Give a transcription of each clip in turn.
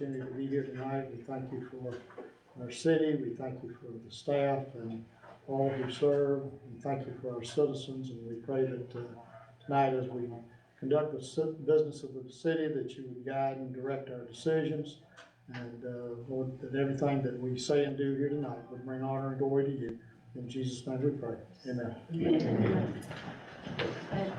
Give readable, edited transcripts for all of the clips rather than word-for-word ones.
opportunity to be here tonight. We thank you for our city. We thank you for the staff and all who serve. We thank you for our citizens, and we pray that tonight as we conduct the business of the city, that you would guide and direct our decisions. And Lord, that everything that we say and do here tonight would bring honor and glory to you. In Jesus' name we pray. Amen. Amen.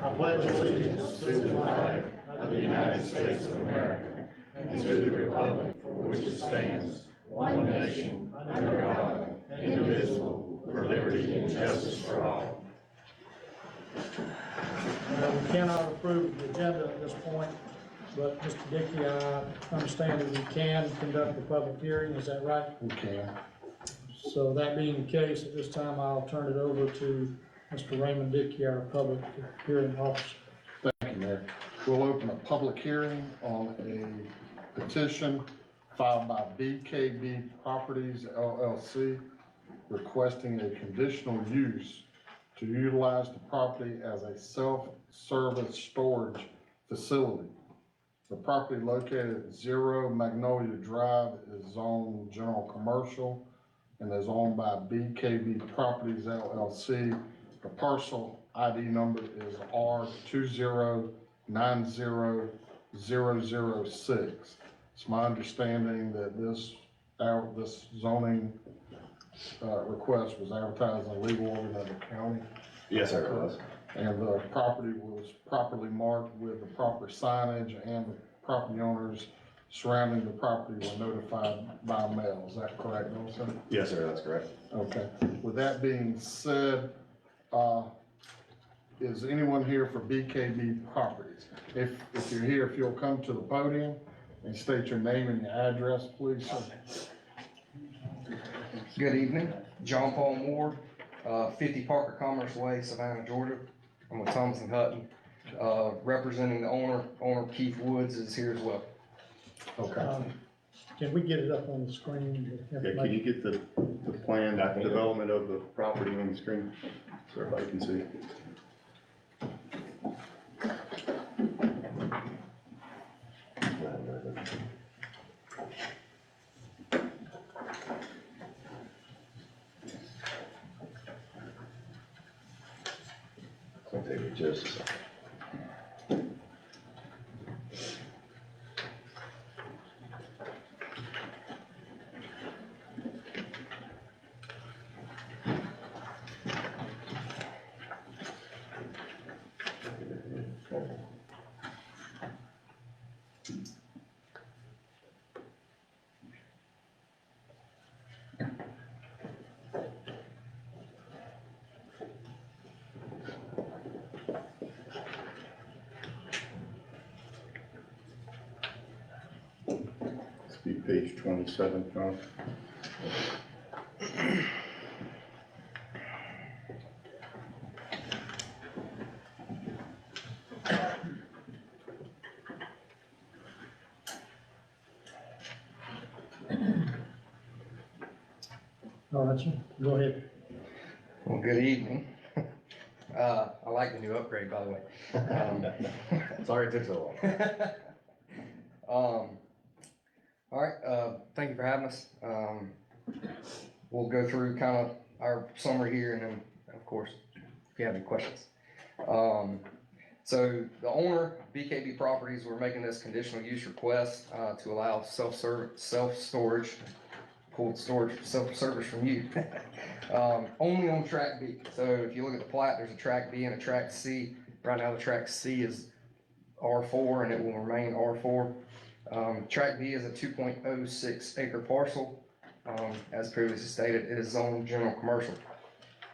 I pledge allegiance to the flag of the United States of America and to the republic for which it stands, one nation, under God, indivisible, with liberty and justice for all. We cannot approve the agenda at this point, but Mr. Dickey, I understand that we can conduct the public hearing. Is that right? We can. So that being the case, at this time, I'll turn it over to Mr. Raymond Dickey, our public hearing officer. Thank you, Mayor. We'll open a public hearing on a petition filed by BKB Properties LLC requesting a conditional use to utilize the property as a self-service storage facility. The property located at 0 Magnolia Drive is zoned general commercial and is owned by BKB Properties LLC. The parcel ID number is R2090006. It's my understanding that this zoning request was advertised in the legal order of the county. Yes, sir, it was. And the property was properly marked with the proper signage, and the property owners surrounding the property were notified by mail. Is that correct, Wilson? Yes, sir, that's correct. Okay. With that being said, is anyone here for BKB Properties? If you're here, if you'll come to the podium and state your name and your address, please, sir. Good evening, John Paul Moore, 50 Parker Commerce Way, Savannah, Georgia. I'm with Thomas & Hutton. Representing the owner Keith Woods is here as well. Okay. Can we get it up on the screen? Yeah, can you get the plan, development of the property on the screen so everybody can see? I'll take it just a second. Be page 27, John. All right, sir. Go ahead. Well, good evening. I like the new upgrade, by the way. Sorry it took so long. All right, thank you for having us. We'll go through kind of our summary here, and then, of course, if you have any questions. So the owner, BKB Properties, we're making this conditional use request to allow self-storage, pulled storage, self-service from you, only on track B. So if you look at the plat, there's a track B and a track C. Right now, the track C is R4, and it will remain R4. Track B is a 2.06 acre parcel. As previously stated, it is zoned general commercial.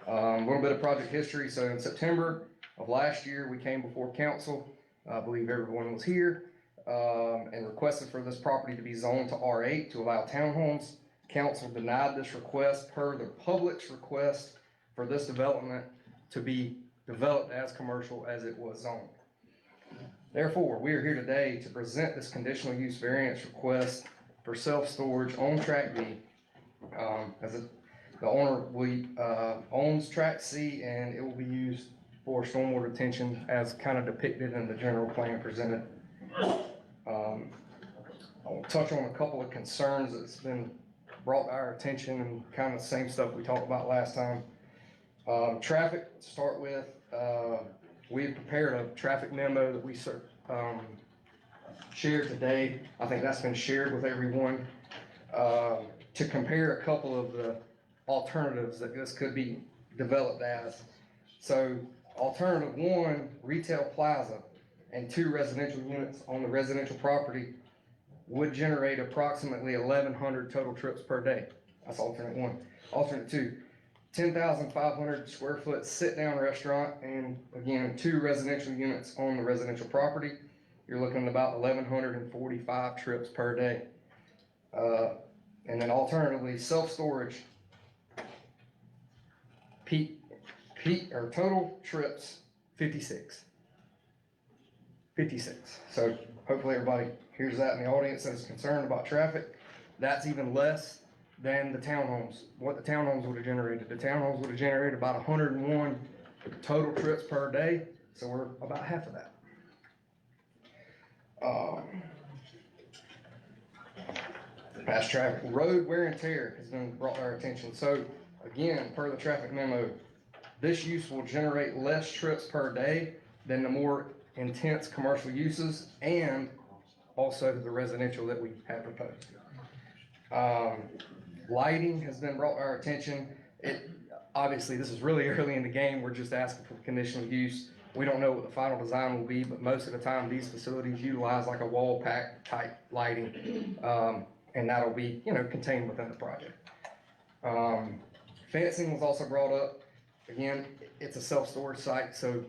A little bit of project history. So in September of last year, we came before council. I believe everyone was here, and requested for this property to be zoned to R8 to allow townhomes. Council denied this request per the public's request for this development to be developed as commercial as it was zoned. Therefore, we are here today to present this conditional use variance request for self-storage on track B. The owner owns track C, and it will be used for stormwater retention as kind of depicted in the general plan presented. I'll touch on a couple of concerns that's been brought to our attention and kind of the same stuff we talked about last time. Traffic, to start with, we've prepared a traffic memo that we shared today. I think that's been shared with everyone, to compare a couple of the alternatives that this could be developed as. So alternative one, retail plaza and 2 residential units on the residential property would generate approximately 1,100 total trips per day. That's alternate one. Alternate two, 10,500 square foot sit-down restaurant, and again, 2 residential units on the residential property. You're looking at about 1,145 trips per day. And then alternatively, self-storage, peak or total trips, 56. 56. So hopefully everybody hears that in the audience that is concerned about traffic. That's even less than the townhomes, what the townhomes would have generated. The townhomes would have generated about 101 total trips per day, so we're about half of that. Past traffic, road wear and tear has been brought to our attention. So again, per the traffic memo, this use will generate less trips per day than the more intense commercial uses and also the residential that we have proposed. Lighting has been brought to our attention. Obviously, this is really early in the game. We're just asking for the conditional use. We don't know what the final design will be, but most of the time, these facilities utilize like a wall pack type lighting. And that'll be, contained within the project. Fencing was also brought up. Again, it's a self-storage site, so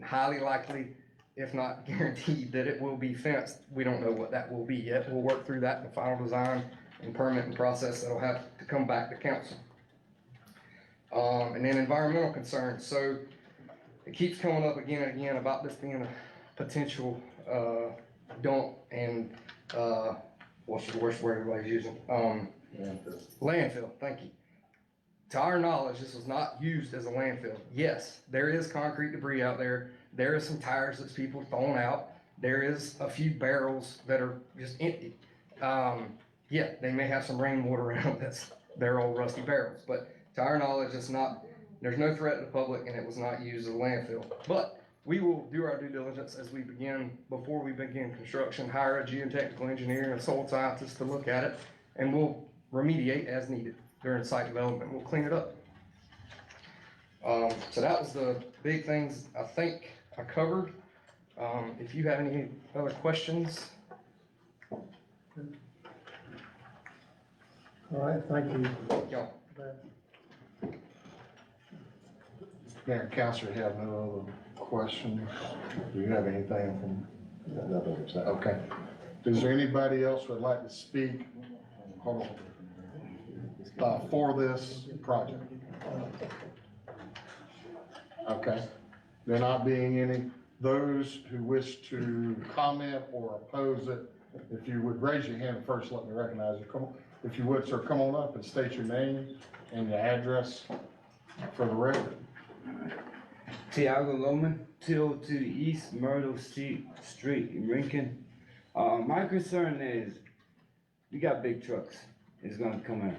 highly likely, if not guaranteed, that it will be fenced. We don't know what that will be yet. We'll work through that in the final design and permitting process that'll have to come back to council. And then environmental concerns. So it keeps coming up again and again about this being a potential dump and what's the worst word everybody's using? Landfill, thank you. To our knowledge, this was not used as a landfill. Yes, there is concrete debris out there. There is some tires that people thrown out. There is a few barrels that are just empty. Yeah, they may have some rainwater around this. They're old rusty barrels, but to our knowledge, it's not, there's no threat to the public and it was not used as a landfill. But we will do our due diligence as we begin, before we begin construction, hire a geotechnical engineer and a soil scientist to look at it, and we'll remediate as needed during site development. We'll clean it up. So that was the big things I think I covered. If you have any other questions. All right, thank you. Y'all. Mayor and Council have no other questions. Do you have anything from? Nothing to say. Okay. Is there anybody else who would like to speak? Hold on. For this project? Okay. There not being any, those who wish to comment or oppose it, if you would raise your hand first, let me recognize you. Come on. If you would, sir, come on up and state your name and your address for the record. Tiago Loman, 202 East Myrtle Street in Rincon. My concern is, we got big trucks, it's gonna come in.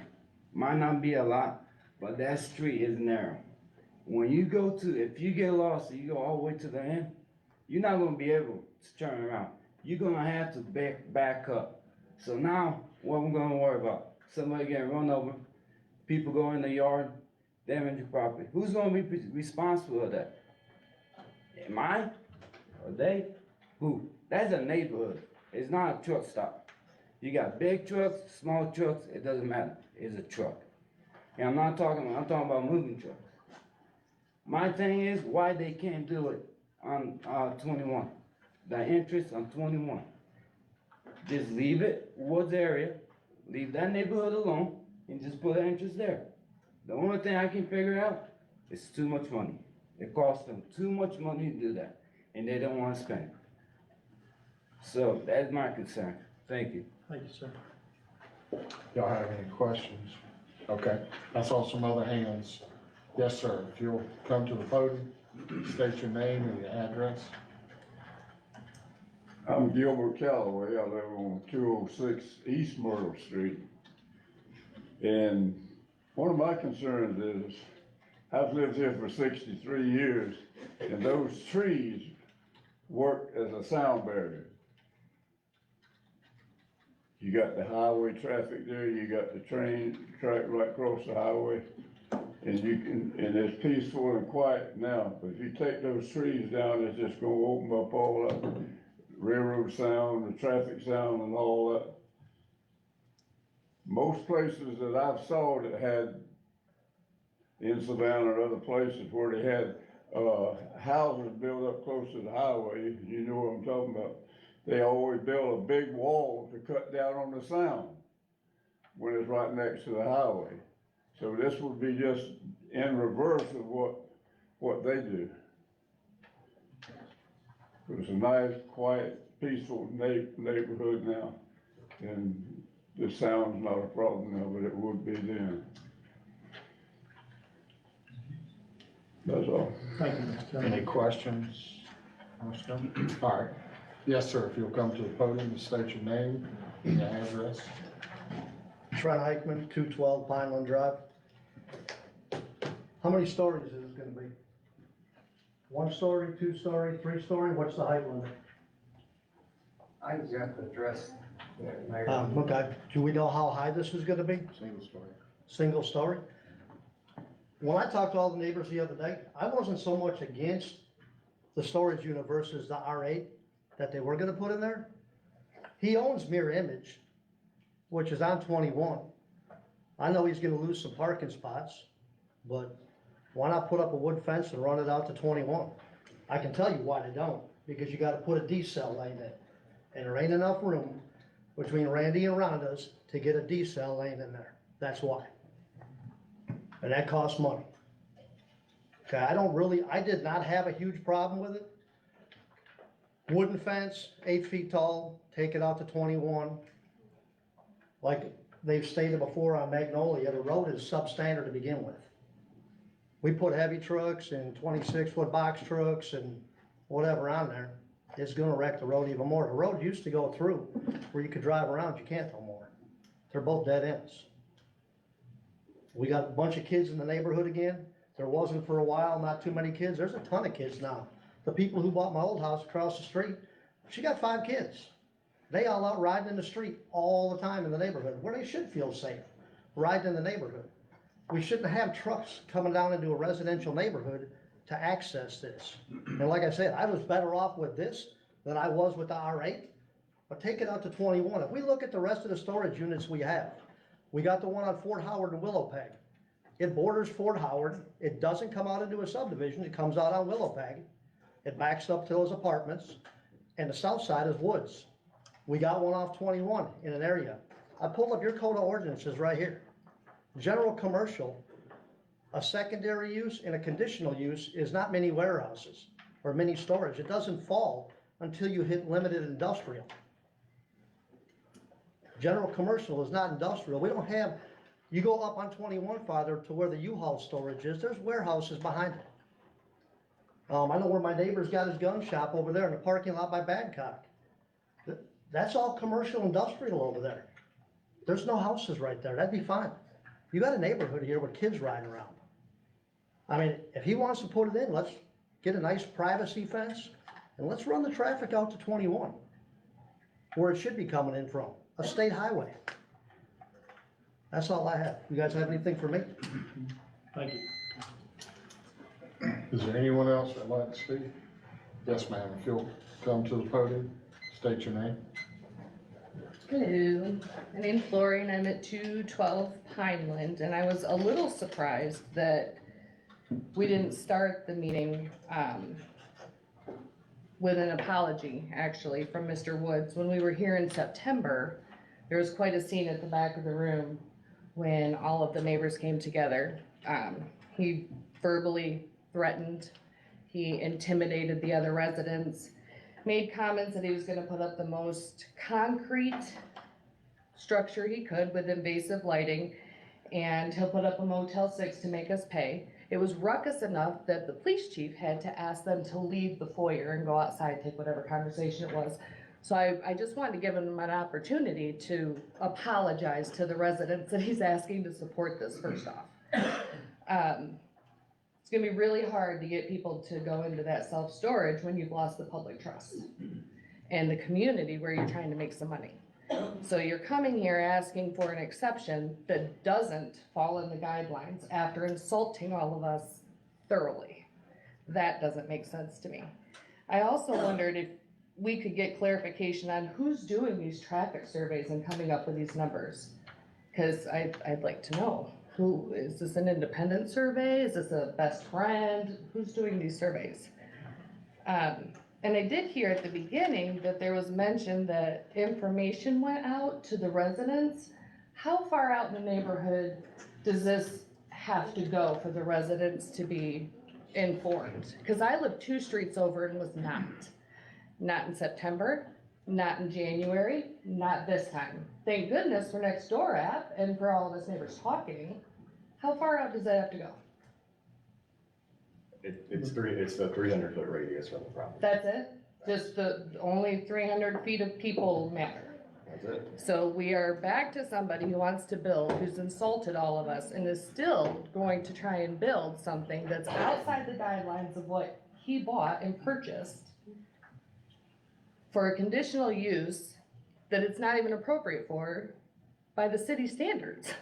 Might not be a lot, but that street is narrow. When you go to, if you get lost and you go all the way to the end, you're not gonna be able to turn around. You're gonna have to back up. So now, what we're gonna worry about? Somebody getting run over, people go in the yard, damage your property. Who's gonna be responsible for that? Am I? Or they? Who? That's a neighborhood. It's not a truck stop. You got big trucks, small trucks, it doesn't matter. It's a truck. And I'm talking about moving trucks. My thing is why they can't do it on 21. The entrance on 21. Just leave it, Woods area, leave that neighborhood alone, and just put an entrance there. The only thing I can figure out is too much money. It costs them too much money to do that, and they don't want to spend it. So that's my concern. Thank you. Thank you, sir. Y'all have any questions? Okay, I saw some other hands. Yes, sir, if you'll come to the podium, state your name and your address. I'm Gilbert Calloway. I live on 206 East Myrtle Street. And one of my concerns is, I've lived here for 63 years, and those trees work as a sound barrier. You got the highway traffic there, you got the train track right across the highway, and it's peaceful and quiet now. But if you take those trees down, it's just gonna open up all that railroad sound, the traffic sound and all that. Most places that I've saw that had, in Savannah or other places where they had, houses built up close to the highway, you know what I'm talking about. They always build a big wall to cut down on the sound when it's right next to the highway. So this would be just in reverse of what they do. It's a nice, quiet, peaceful neighborhood now, and the sound's not a problem now, but it would be then. That's all. Thank you, Mr. Kelly. Any questions? Mr. Chairman? All right. Yes, sir, if you'll come to the podium and state your name and your address. Trent Eichman, 212 Pineland Drive. How many stories is this gonna be? 1 story, 2 story, 3 story? What's the height limit? I was going to address that, Mayor. Okay, do we know how high this is gonna be? Single story. Single story? When I talked to all the neighbors the other day, I wasn't so much against the storage unit versus the R8 that they were gonna put in there. He owns Mirror Image, which is on 21. I know he's gonna lose some parking spots, but why not put up a wood fence and run it out to 21? I can tell you why they don't, because you gotta put a D-cell lane in. And there ain't enough room between Randy and Rhonda's to get a D-cell lane in there. That's why. And that costs money. Okay, I did not have a huge problem with it. Wooden fence, 8 feet tall, take it out to 21. Like they've stated before on Magnolia, the road is substandard to begin with. We put heavy trucks and 26-foot box trucks and whatever on there, it's gonna wreck the road even more. The road used to go through where you could drive around, you can't no more. They're both dead ends. We got a bunch of kids in the neighborhood again. There wasn't for a while, not too many kids. There's a ton of kids now. The people who bought my old house across the street, she got 5 kids. They all out riding in the street all the time in the neighborhood, where they should feel safe, riding in the neighborhood. We shouldn't have trucks coming down into a residential neighborhood to access this. And like I said, I was better off with this than I was with the R8, but take it out to 21. If we look at the rest of the storage units we have, we got the one on Fort Howard and Willow Peg. It borders Fort Howard. It doesn't come out into a subdivision. It comes out on Willow Peg. It backs up to those apartments, and the south side is woods. We got one off 21 in an area. I pulled up your code of ordinances right here. General commercial, a secondary use and a conditional use is not mini warehouses or mini storage. It doesn't fall until you hit limited industrial. General commercial is not industrial. We don't have, you go up on 21 farther to where the U-Haul storage is, there's warehouses behind it. I know where my neighbor's got his gun shop over there in the parking lot by Badcock. That's all commercial industrial over there. There's no houses right there. That'd be fine. You got a neighborhood here with kids riding around. I mean, if he wants to put it in, let's get a nice privacy fence and let's run the traffic out to 21 where it should be coming in from, a state highway. That's all I have. You guys have anything for me? Thank you. Is there anyone else that'd like to speak? Yes, ma'am, if you'll come to the podium, state your name. Hello, my name's Lori and I'm at 212 Pineland, and I was a little surprised that we didn't start the meeting with an apology, actually, from Mr. Woods. When we were here in September, there was quite a scene at the back of the room when all of the neighbors came together. He verbally threatened, he intimidated the other residents, made comments that he was gonna put up the most concrete structure he could with invasive lighting, and he'll put up a Motel 6 to make us pay. It was ruckus enough that the police chief had to ask them to leave the foyer and go outside, take whatever conversation it was. So I just wanted to give him an opportunity to apologize to the residents that he's asking to support this first off. It's gonna be really hard to get people to go into that self-storage when you've lost the public trust and the community where you're trying to make some money. So you're coming here asking for an exception that doesn't fall in the guidelines after insulting all of us thoroughly. That doesn't make sense to me. I also wondered if we could get clarification on who's doing these traffic surveys and coming up with these numbers. Cause I'd like to know, who, is this an independent survey? Is this a best friend? Who's doing these surveys? And I did hear at the beginning that there was mention that information went out to the residents. How far out in the neighborhood does this have to go for the residents to be informed? Cause I live 2 streets over and was not. Not in September, not in January, not this time. Thank goodness for Nextdoor app and for all of us neighbors talking. How far out does that have to go? It's the 300-foot radius from the property. That's it? Just the only 300 feet of people matter? That's it. So we are back to somebody who wants to build, who's insulted all of us, and is still going to try and build something that's outside the guidelines of what he bought and purchased for a conditional use that it's not even appropriate for by the city standards.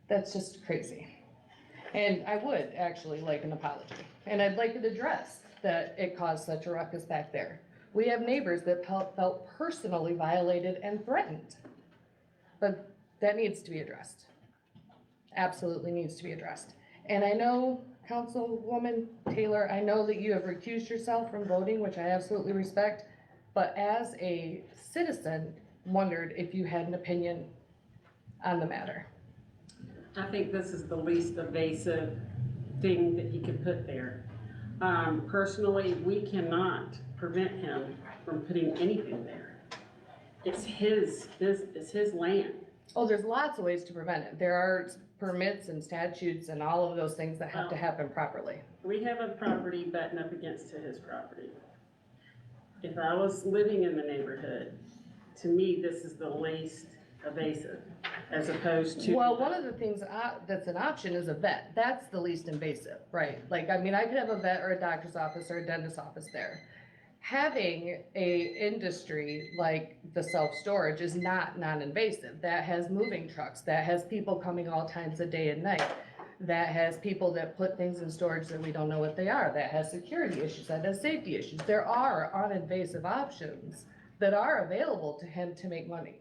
That's just crazy. And I would actually like an apology, and I'd like it addressed that it caused such a ruckus back there. We have neighbors that felt personally violated and threatened. But that needs to be addressed. Absolutely needs to be addressed. And I know, Councilwoman Taylor, I know that you have recused yourself from voting, which I absolutely respect, but as a citizen, wondered if you had an opinion on the matter. I think this is the least invasive thing that you could put there. Personally, we cannot prevent him from putting anything there. It's his land. Oh, there's lots of ways to prevent it. There are permits and statutes and all of those things that have to happen properly. We have a property butting up against to his property. If I was living in the neighborhood, to me, this is the least invasive, as opposed to. Well, one of the things that's an option is a vet. That's the least invasive, right? Like, I mean, I could have a vet or a doctor's office or a dentist's office there. Having a industry like the self-storage is not non-invasive. That has moving trucks, that has people coming all times of day and night, that has people that put things in storage that we don't know what they are, that has security issues, that has safety issues. There are uninvasive options that are available to him to make money,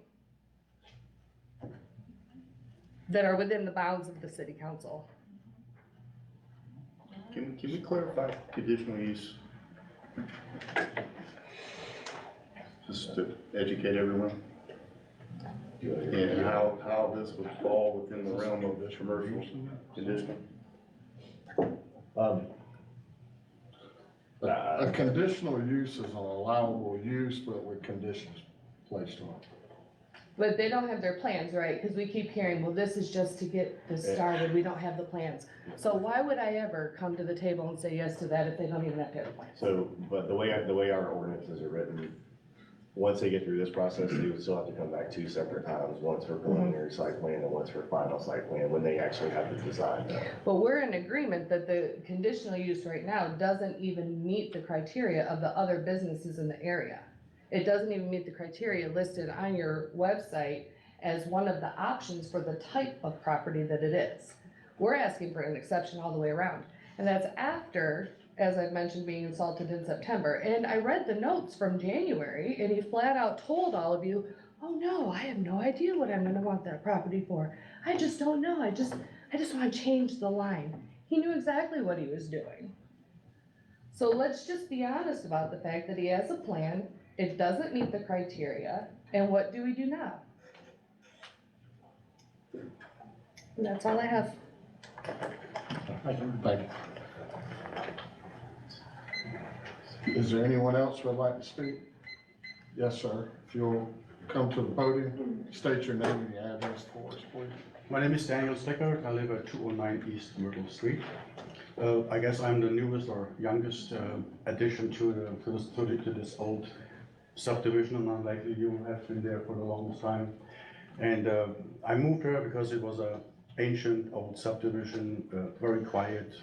that are within the bounds of the city council. Can we clarify conditional use? Just to educate everyone. And how this would fall within the realm of the commercial conditional. A conditional use is an allowable use, but with conditions placed on it. But they don't have their plans, right? Because we keep hearing, well, this is just to get this started, we don't have the plans. So why would I ever come to the table and say yes to that if they don't even have to have a plan? So, but the way our ordinances are written, once they get through this process, they would still have to come back 2 separate times, once for preliminary site plan and once for final site plan, when they actually have the design done. But we're in agreement that the conditional use right now doesn't even meet the criteria of the other businesses in the area. It doesn't even meet the criteria listed on your website as one of the options for the type of property that it is. We're asking for an exception all the way around. And that's after, as I've mentioned, being insulted in September. And I read the notes from January, and he flat out told all of you, oh no, I have no idea what I'm gonna want that property for. I just don't know, I just wanna change the line. He knew exactly what he was doing. So let's just be honest about the fact that he has a plan. It doesn't meet the criteria, and what do we do now? And that's all I have. Thank you. Is there anyone else who would like to speak? Yes, sir. If you'll come to the podium, state your name and your address for us, please. My name is Daniel Sticker. I live at 209 East Myrtle Street. I guess I'm the newest or youngest addition to this old subdivision, and unlikely you have been there for the longest time. And I moved here because it was a ancient old subdivision, very quiet,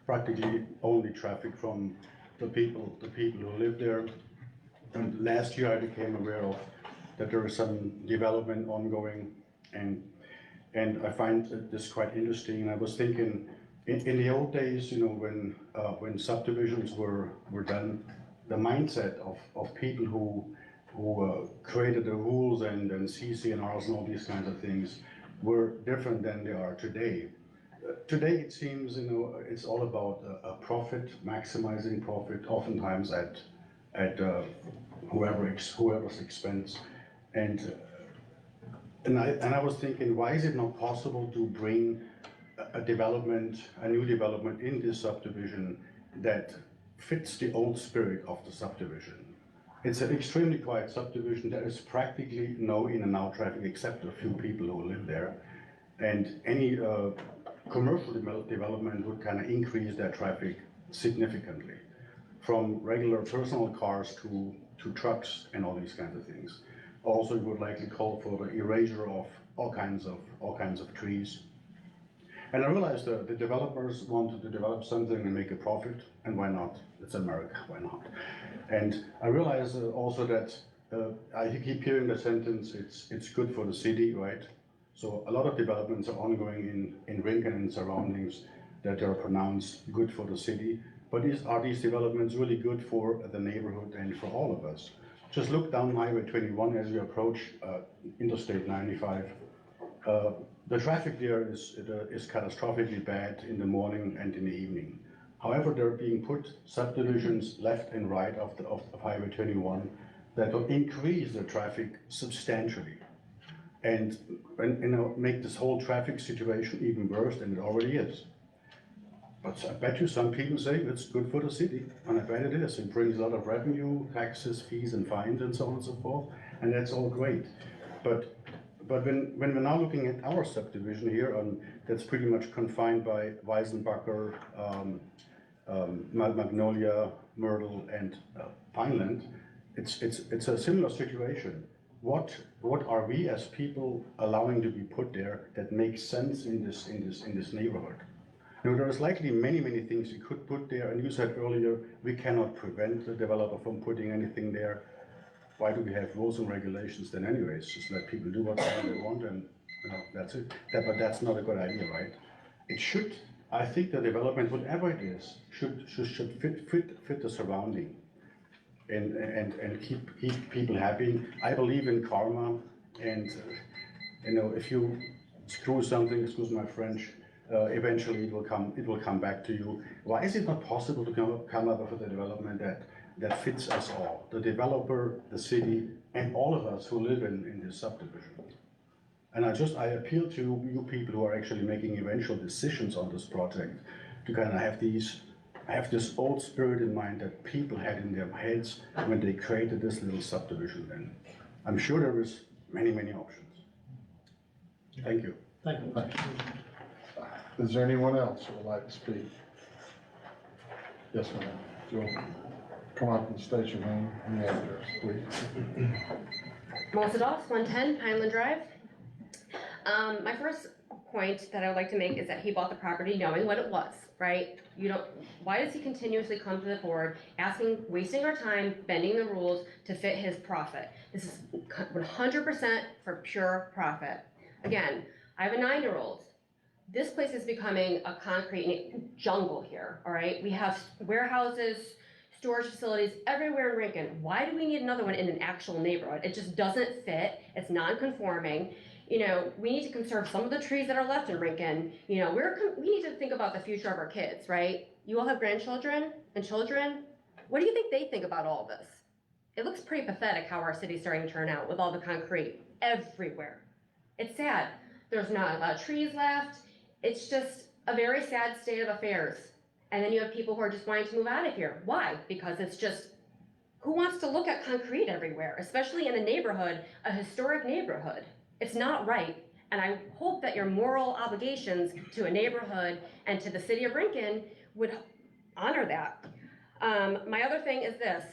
practically only traffic from the people who live there. And last year I became aware of that there is some development ongoing, and I find this quite interesting. And I was thinking, in the old days, when subdivisions were done, the mindset of people who created the rules and CC&Rs and all these kinds of things were different than they are today. Today it seems, it's all about a profit, maximizing profit, oftentimes at whoever's expense. And I was thinking, why is it not possible to bring a new development in this subdivision that fits the old spirit of the subdivision? It's an extremely quiet subdivision. There is practically no in and out traffic except a few people who live there. And any commercial development would kind of increase that traffic significantly, from regular personal cars to trucks and all these kinds of things. Also, it would likely call for the erasure of all kinds of trees. And I realized that the developers wanted to develop something and make a profit, and why not? It's America, why not? And I realized also that I keep hearing the sentence, it's good for the city, right? So a lot of developments are ongoing in Rincon and surroundings that are pronounced good for the city. But are these developments really good for the neighborhood and for all of us? Just look down Highway 21 as you approach Interstate 95. The traffic there is catastrophically bad in the morning and in the evening. However, there are being put subdivisions left and right of Highway 21 that will increase the traffic substantially and make this whole traffic situation even worse than it already is. But I bet you some people say it's good for the city, and I bet it is. It brings a lot of revenue, taxes, fees, and fines, and so on and so forth, and that's all great. But when we're now looking at our subdivision here, that's pretty much confined by Weisenbacher, Magnolia, Myrtle, and Pineland, it's a similar situation. What are we as people allowing to be put there that makes sense in this neighborhood? Now, there is likely many things you could put there, and you said earlier, we cannot prevent the developer from putting anything there. Why do we have rules and regulations then anyways? Just let people do what they want, and that's it. But that's not a good idea, right? It should, I think the development, whatever it is, should fit the surrounding and keep people happy. I believe in karma, and if you screw something, excuse my French, eventually it will come back to you. Why is it not possible to come up with a development that fits us all, the developer, the city, and all of us who live in this subdivision? And I appeal to you people who are actually making eventual decisions on this project to kind of have this old spirit in mind that people had in their heads when they created this little subdivision. And I'm sure there is many options. Thank you. Thank you. Is there anyone else who would like to speak? Yes, ma'am. You'll come up and state your name and address, please. Melissa Doss, 110 Pineland Drive. My first point that I would like to make is that he bought the property knowing what it was, right? Why does he continuously come to the board wasting our time, bending the rules to fit his profit? This is 100% for pure profit. Again, I have a 9-year-old. This place is becoming a concrete jungle here, all right? We have warehouses, storage facilities everywhere in Rincon. Why do we need another one in an actual neighborhood? It just doesn't fit. It's non-conforming. We need to conserve some of the trees that are left in Rincon. We need to think about the future of our kids, right? You all have grandchildren and children. What do you think they think about all this? It looks pretty pathetic how our city's starting to turn out with all the concrete everywhere. It's sad. There's not a lot of trees left. It's just a very sad state of affairs. And then you have people who are just wanting to move out of here. Why? Because it's just, who wants to look at concrete everywhere, especially in a neighborhood, a historic neighborhood? It's not right. And I hope that your moral obligations to a neighborhood and to the city of Rincon would honor that. My other thing is this.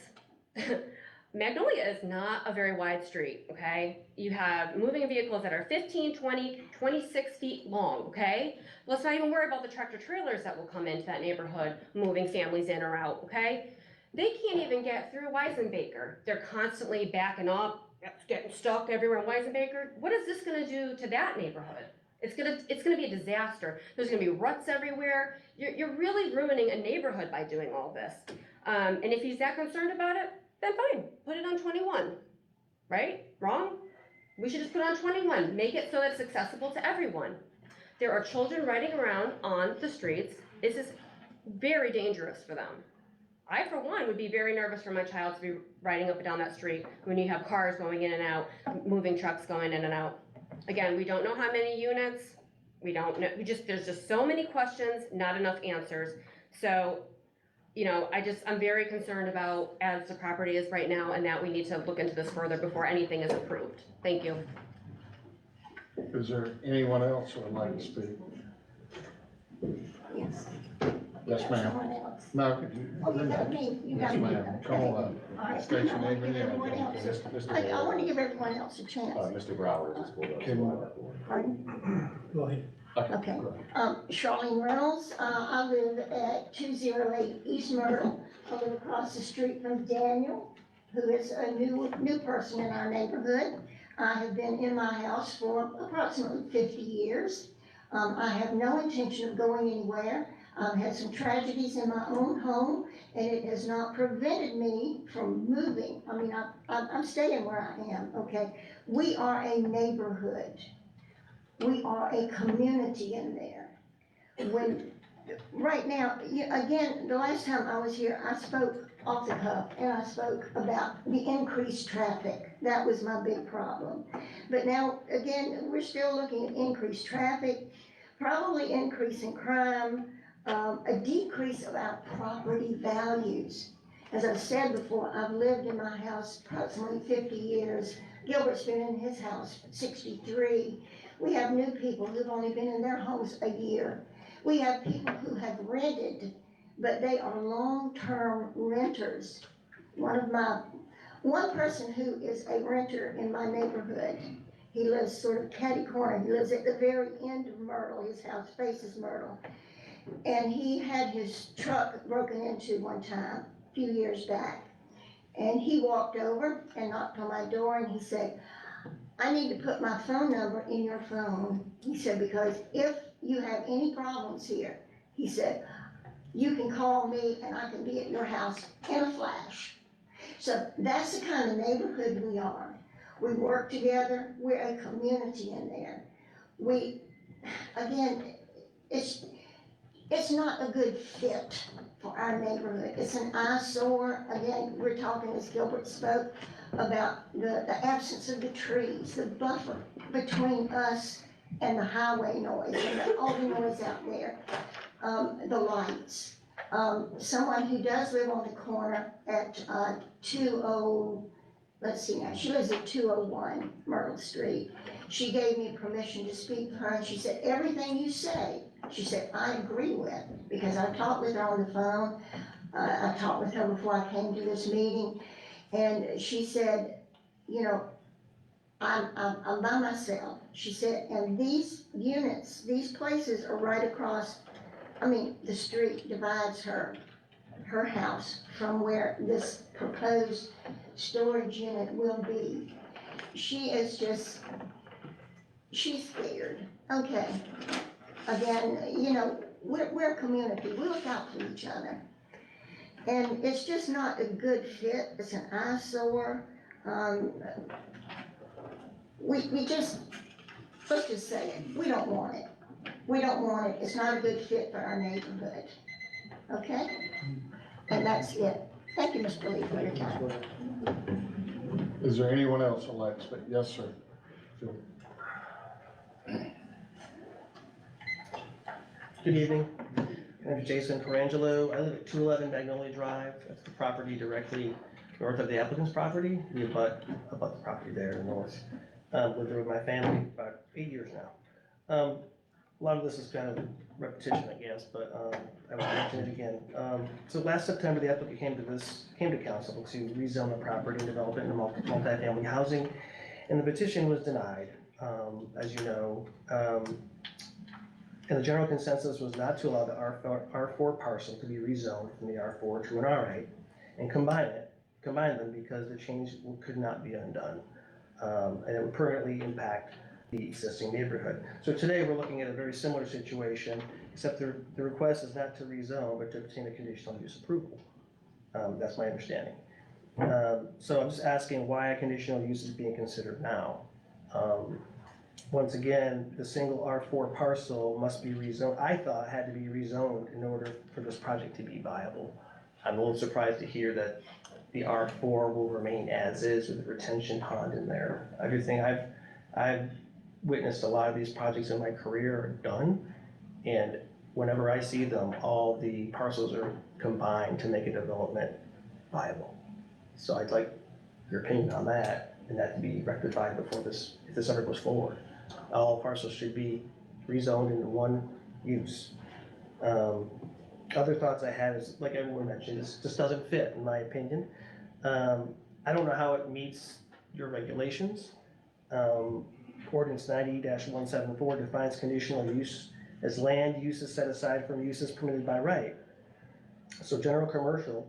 Magnolia is not a very wide street, okay? You have moving vehicles that are 15, 20, 26 feet long, okay? Let's not even worry about the tractor trailers that will come into that neighborhood, moving families in or out, okay? They can't even get through Weisenbaker. They're constantly backing up, getting stuck everywhere in Weisenbaker. What is this gonna do to that neighborhood? It's gonna be a disaster. There's gonna be ruts everywhere. You're really ruining a neighborhood by doing all this. And if he's that concerned about it, then fine, put it on 21, right? Wrong? We should just put it on 21, make it so that it's accessible to everyone. There are children riding around on the streets. This is very dangerous for them. I, for one, would be very nervous for my child to be riding up and down that street when you have cars going in and out, moving trucks going in and out. Again, we don't know how many units, we don't know, there's just so many questions, not enough answers. So, you know, I'm very concerned about as the property is right now, and that we need to look into this further before anything is approved. Thank you. Is there anyone else who would like to speak? Yes. Yes, ma'am. Someone else. No, could you? Oh, you got me. You Yes, got me. ma'am. Come on All up. right. State your name and Everyone address. else. Mr. I want to give everyone else a chance. Mr. Brower just pulled up. Pardon? Go ahead. Okay. Charlene Reynolds, I live at 208 East Myrtle. I live across the street from Daniel, who is a new person in our neighborhood. I have been in my house for approximately 50 years. I have no intention of going anywhere. I've had some tragedies in my own home, and it has not prevented me from moving. I mean, I'm staying where I am, okay? We are a neighborhood. We are a community in there. Right now, again, the last time I was here, I spoke off the cuff, and I spoke about the increased traffic. That was my big problem. But now, again, we're still looking at increased traffic, probably increase in crime, a decrease of our property values. As I've said before, I've lived in my house approximately 50 years. Gilbert's been in his house 63. We have new people who've only been in their homes a year. We have people who have rented, but they are long-term renters. One person who is a renter in my neighborhood, he lives sort of catty corner. He lives at the very end of Myrtle. His house faces Myrtle. And he had his truck broken into one time, a few years back. And he walked over and knocked on my door and he said, I need to put my phone number in your phone. He said, because if you have any problems here, he said, you can call me and I can be at your house in a flash. So that's the kind of neighborhood we are. We work together, we're a community in there. Again, it's not a good fit for our neighborhood. It's an eyesore. Again, we're talking, as Gilbert spoke, about the absence of the trees, the buffer between us and the highway noise, and all the noise out there, the lights. Someone who does live on the corner at she lives at 201 Myrtle Street. She gave me permission to speak to her, and she said, everything you say, she said, I agree with, because I talked with her on the phone. I talked with her before I came to this meeting, and she said, you know, I'm by myself. She said, and these units, these places are right across, the street divides her house from where this proposed storage unit will be. She's scared. Okay. Again, we're a community. We look out for each other. And it's just not a good fit. It's an eyesore. Let's just say it. We don't want it. We don't want it. It's not a good fit for our neighborhood. Okay? And that's it. Thank you, Mr. Lee, for your time. Is there anyone else who'd like to speak? Yes, sir. Phil. Good evening. I'm Jason Perangelo. I live at 211 Magnolia Drive. That's the property directly north of the applicant's property. We abut the property there in the north. Lived there with my family about 8 years now. a lot of this is kind of repetition, I guess, but, I will mention it again. So last September, the applicant came to council to rezone the property and develop it into multifamily housing, and the petition was denied, as you know. And the general consensus was not to allow the R4 parcel to be rezoned from the R4 to an R8 and combine them because the change could not be undone. And it would permanently impact the existing neighborhood. So today, we're looking at a very similar situation, except the request is not to rezone, but to obtain a conditional use approval. That's my understanding. So I'm just asking why a conditional use is being considered now. Once again, the single R4 parcel must be rezoned, I thought had to be rezoned in order for this project to be viable. I'm a little surprised to hear that the R4 will remain as is with the retention pond in there. Everything I've witnessed a lot of these projects in my career are done, and whenever I see them, all the parcels are combined to make a development viable. So I'd like your opinion on that, and that to be rectified before this, if this ever goes forward. All parcels should be rezoned into one use. Other thoughts I had is, like everyone mentioned, this just doesn't fit, in my opinion. I don't know how it meets your regulations. Ordinance 90-174 defines conditional use as land uses set aside from uses permitted by right. So general commercial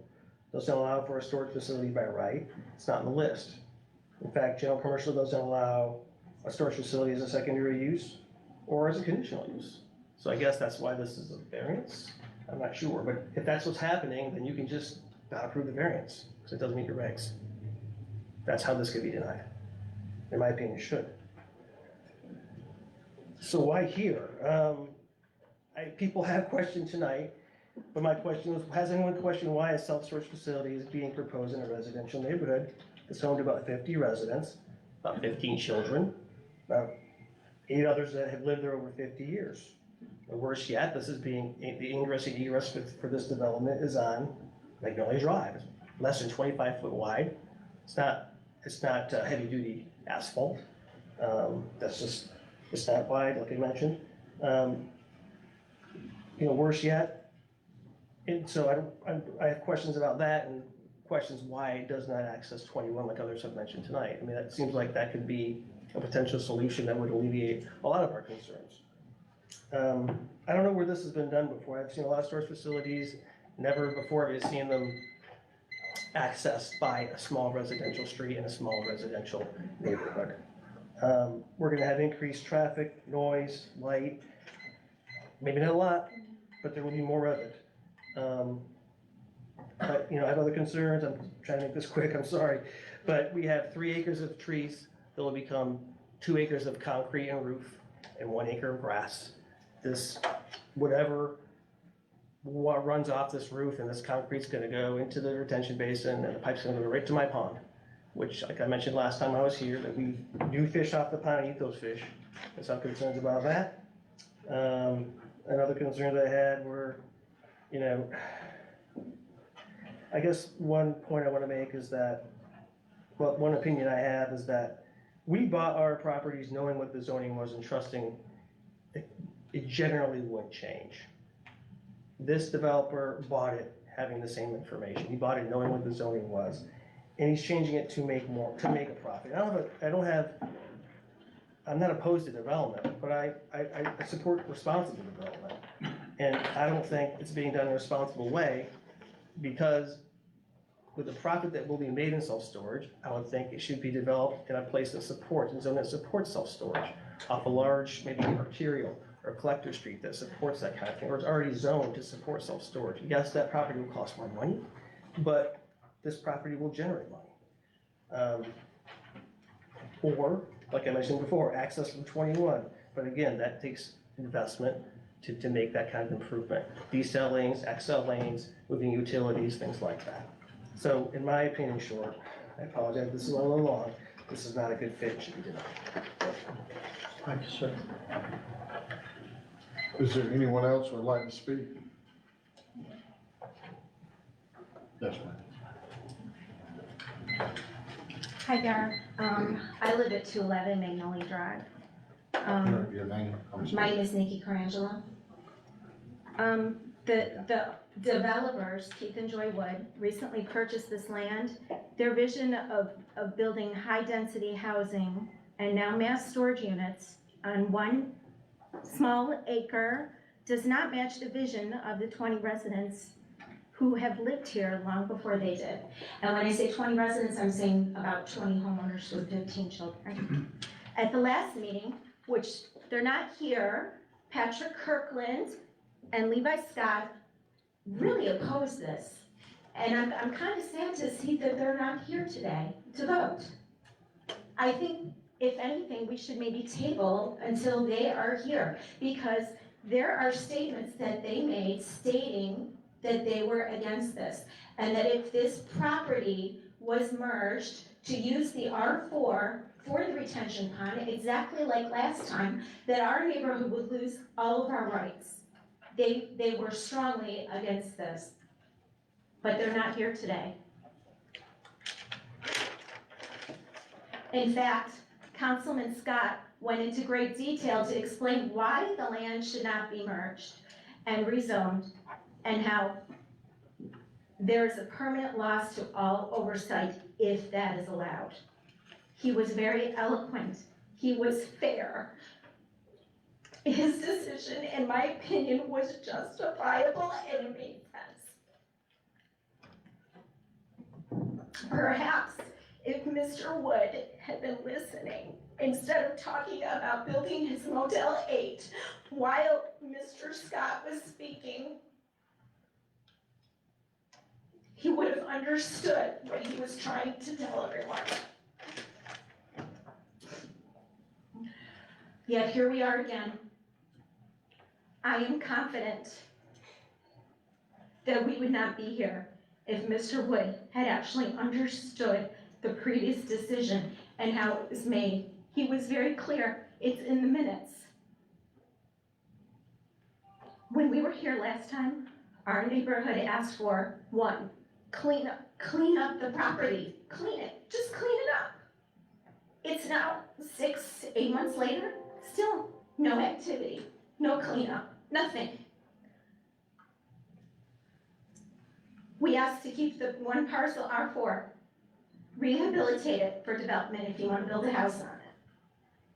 doesn't allow for a storage facility by right. It's not in the list. In fact, general commercial doesn't allow a storage facility as a secondary use or as a conditional use. So I guess that's why this is a variance. I'm not sure, but if that's what's happening, then you can just not approve the variance because it doesn't meet your regs. That's how this could be denied. In my opinion, it should. So why here? People have questioned tonight, but my question was, has anyone questioned why a self-storage facility is being proposed in a residential neighborhood that's home to about 50 residents, about 15 children, about 8 others that have lived there over 50 years? And worse yet, this is being, the ingress and egress for this development is on Magnolia Drive. It's less than 25 foot wide. It's not heavy duty asphalt. It's not wide, like I mentioned. Worse yet, and so I have questions about that and questions why it does not access 21 like others have mentioned tonight. I mean, that seems like that could be a potential solution that would alleviate a lot of our concerns. I don't know where this has been done before. I've seen a lot of storage facilities. Never before have I seen them accessed by a small residential street in a small residential neighborhood. We're gonna have increased traffic, noise, light, maybe not a lot, but there will be more of it. But, I have other concerns. I'm trying to make this quick, I'm sorry. But we have 3 acres of trees that will become 2 acres of concrete and roof and 1 acre of grass. This, whatever runs off this roof and this concrete's gonna go into the retention basin and the pipe's gonna go right to my pond, which, like I mentioned last time I was here, that we do fish off the pond and eat those fish. There's some concerns about that. Another concern I had were, I guess one point I want to make is that, well, one opinion I have is that we bought our properties knowing what the zoning was and trusting it generally wouldn't change. This developer bought it having the same information. He bought it knowing what the zoning was, and he's changing it to make a profit. I'm not opposed to development, but I support responsible development. And I don't think it's being done in a responsible way, because with the profit that will be made in self-storage, I would think it should be developed in a place that supports, and zone that supports self-storage, off a large, maybe arterial or collector street that supports that kind of thing, or it's already zoned to support self-storage. Yes, that property will cost more money, but this property will generate money. Or, like I mentioned before, access from 21, but again, that takes investment to make that kind of improvement. Decel lanes, XL lanes, moving utilities, things like that. So in my opinion, short, I apologize, this is a little long, this is not a good fit, it should be denied. Thank you, sir. Is there anyone else who would like to speak? Yes, ma'am. Hi there. I live at 211 Magnolia Drive. Your name? I'm sorry. My name is Nikki Carangelo. The developers, Keith and Joy Wood, recently purchased this land. Their vision of building high-density housing and now mass storage units on one small acre does not match the vision of the 20 residents who have lived here long before they did. And when I say 20 residents, I'm saying about 20 homeowners with 15 children. At the last meeting, which they're not here, Patrick Kirkland and Levi Scott really opposed this. And I'm kind of sad to see that they're not here today to vote. I think, if anything, we should maybe table until they are here, because there are statements that they made stating that they were against this, and that if this property was merged to use the R4 for the retention pond, exactly like last time, that our neighborhood would lose all of our rights. They were strongly against this, but they're not here today. In fact, Councilman Scott went into great detail to explain why the land should not be merged and rezoned, and how there's a permanent loss to all oversight if that is allowed. He was very eloquent. He was fair. His decision, in my opinion, was justifiable and it made sense. Perhaps if Mr. Wood had been listening, instead of talking about building his Motel 8 while Mr. Scott was speaking, he would have understood what he was trying to tell everyone. Yet here we are again. I am confident that we would not be here if Mr. Wood had actually understood the previous decision and how it was made. He was very clear. It's in the minutes. When we were here last time, our neighborhood asked for one, clean up the property. Clean it, just clean it up. It's now 6, 8 months later, still no activity, no cleanup, nothing. We asked to keep the one parcel R4, rehabilitate it for development if you want to build a house on it.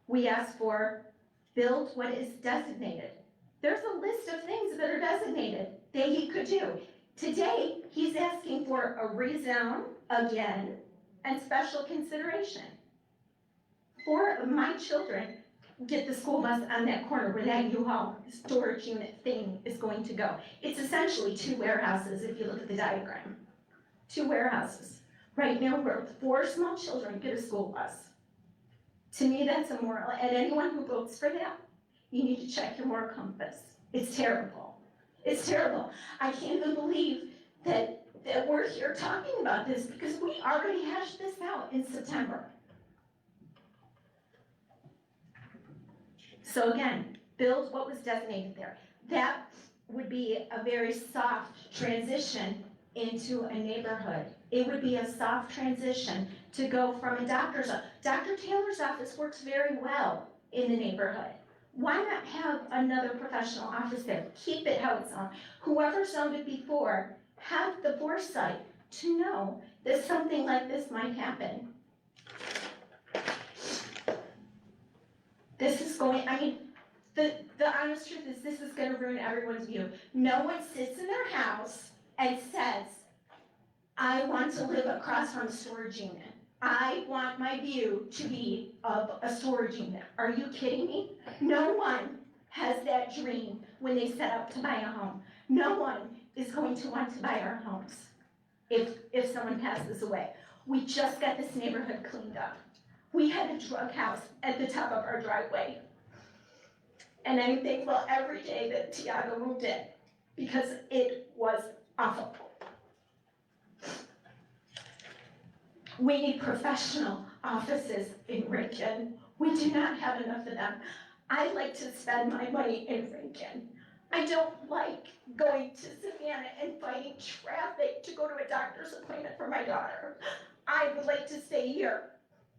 We asked for build what is designated. There's a list of things that are designated that he could do. Today, he's asking for a rezone again and special consideration. 4 of my children get the school bus on that corner where that U-Haul storage unit thing is going to go. It's essentially 2 warehouses if you look at the diagram. 2 warehouses. Right now, where 4 small children get a school bus. To me, that's immoral. And anyone who votes for that, you need to check your moral compass. It's terrible. It's terrible. I can't even believe that we're here talking about this because we already hashed this out in September. So again, build what was designated there. That would be a very soft transition into a neighborhood. It would be a soft transition to go from a doctor's office. Dr. Taylor's office works very well in the neighborhood. Why not have another professional office there? Keep it how it's on. Whoever zoned it before, have the foresight to know that something like this might happen. This is going, I mean, the honest truth is this is gonna ruin everyone's view. No one sits in their house and says, I want to live across from a storage unit. I want my view to be of a storage unit. Are you kidding me? No one has that dream when they set out to buy a home. No one is going to want to buy our homes if someone passes away. We just got this neighborhood cleaned up. We had a drug house at the top of our driveway. And I'm thankful every day that Tiago moved in because it was awful. We need professional offices in Rincon. We do not have enough of them. I like to spend my money in Rincon. I don't like going to Savannah and fighting traffic to go to a doctor's appointment for my daughter. I would like to stay here.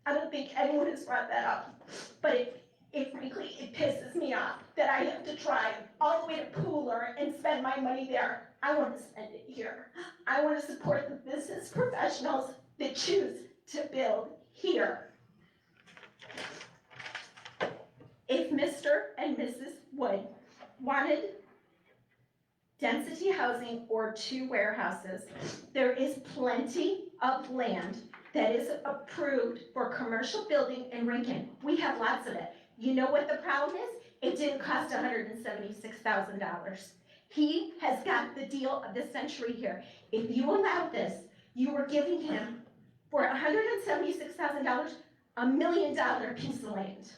I don't think anyone has brought that up. But frankly, it pisses me off that I have to drive all the way to Pooler and spend my money there. I want to spend it here. I want to support the business professionals that choose to build here. If Mr. and Mrs. Wood wanted density housing or 2 warehouses, there is plenty of land that is approved for commercial building in Lincoln. We have lots of it. You know what the problem is? It didn't cost $176,000. He has got the deal of the century here. If you allowed this, you were giving him, for $176,000, $1 million piece of land.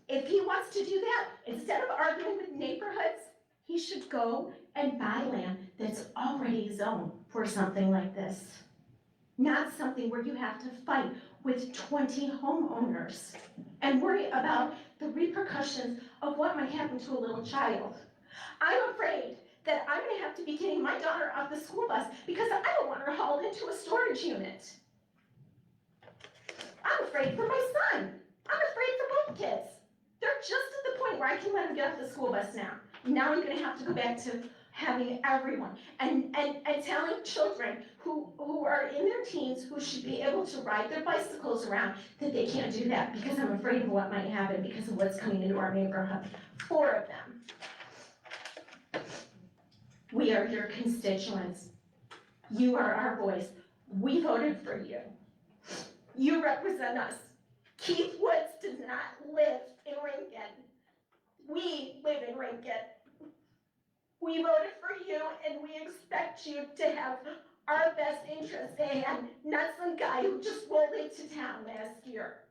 If he wants to do that, instead of arguing with neighborhoods, he should go and buy land that's already zoned for something like this. Not something where you have to fight with 20 homeowners and worry about the repercussions of what might happen to a little child. I'm afraid that I'm gonna have to be getting my daughter off the school bus because I don't want her hauled into a storage unit. I'm afraid for my son. I'm afraid for both kids. They're just at the point where I can let them get off the school bus now. Now I'm gonna have to go back to having everyone and telling children who are in their teens who should be able to ride their bicycles around that they can't do that because I'm afraid of what might happen because of what's coming into our neighborhood. 4 of them. We are your constituents. You are our voice. We voted for you. You represent us. Keith Woods does not live in Lincoln. We live in Lincoln. We voted for you and we expect you to have our best interest at hand, not some guy who just rolled into town last year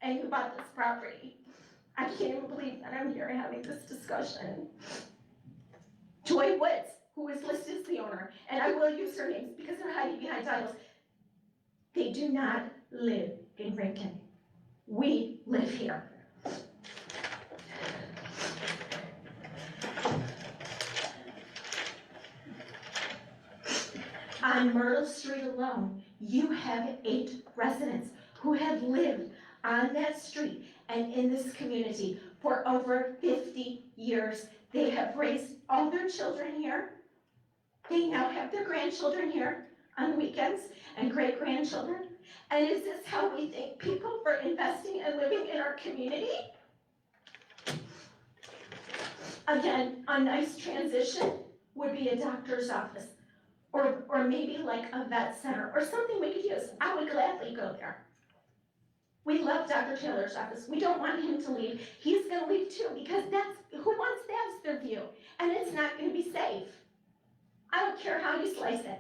and who bought this property. I can't even believe that I'm here having this discussion. Joy Woods, who is listed as the owner, and I will use her names because they're hiding behind titles. They do not live in Lincoln. We live here. On Myrtle Street alone, you have 8 residents who have lived on that street and in this community for over 50 years. They have raised all their children here. They now have their grandchildren here on weekends and great-grandchildren. And is this how we thank people for investing and living in our community? Again, a nice transition would be a doctor's office. Or maybe like a vet center, or something we could use. I would gladly go there. We love Dr. Taylor's office. We don't want him to leave. He's gonna leave too, because who wants that as their view? And it's not gonna be safe. I don't care how you slice it.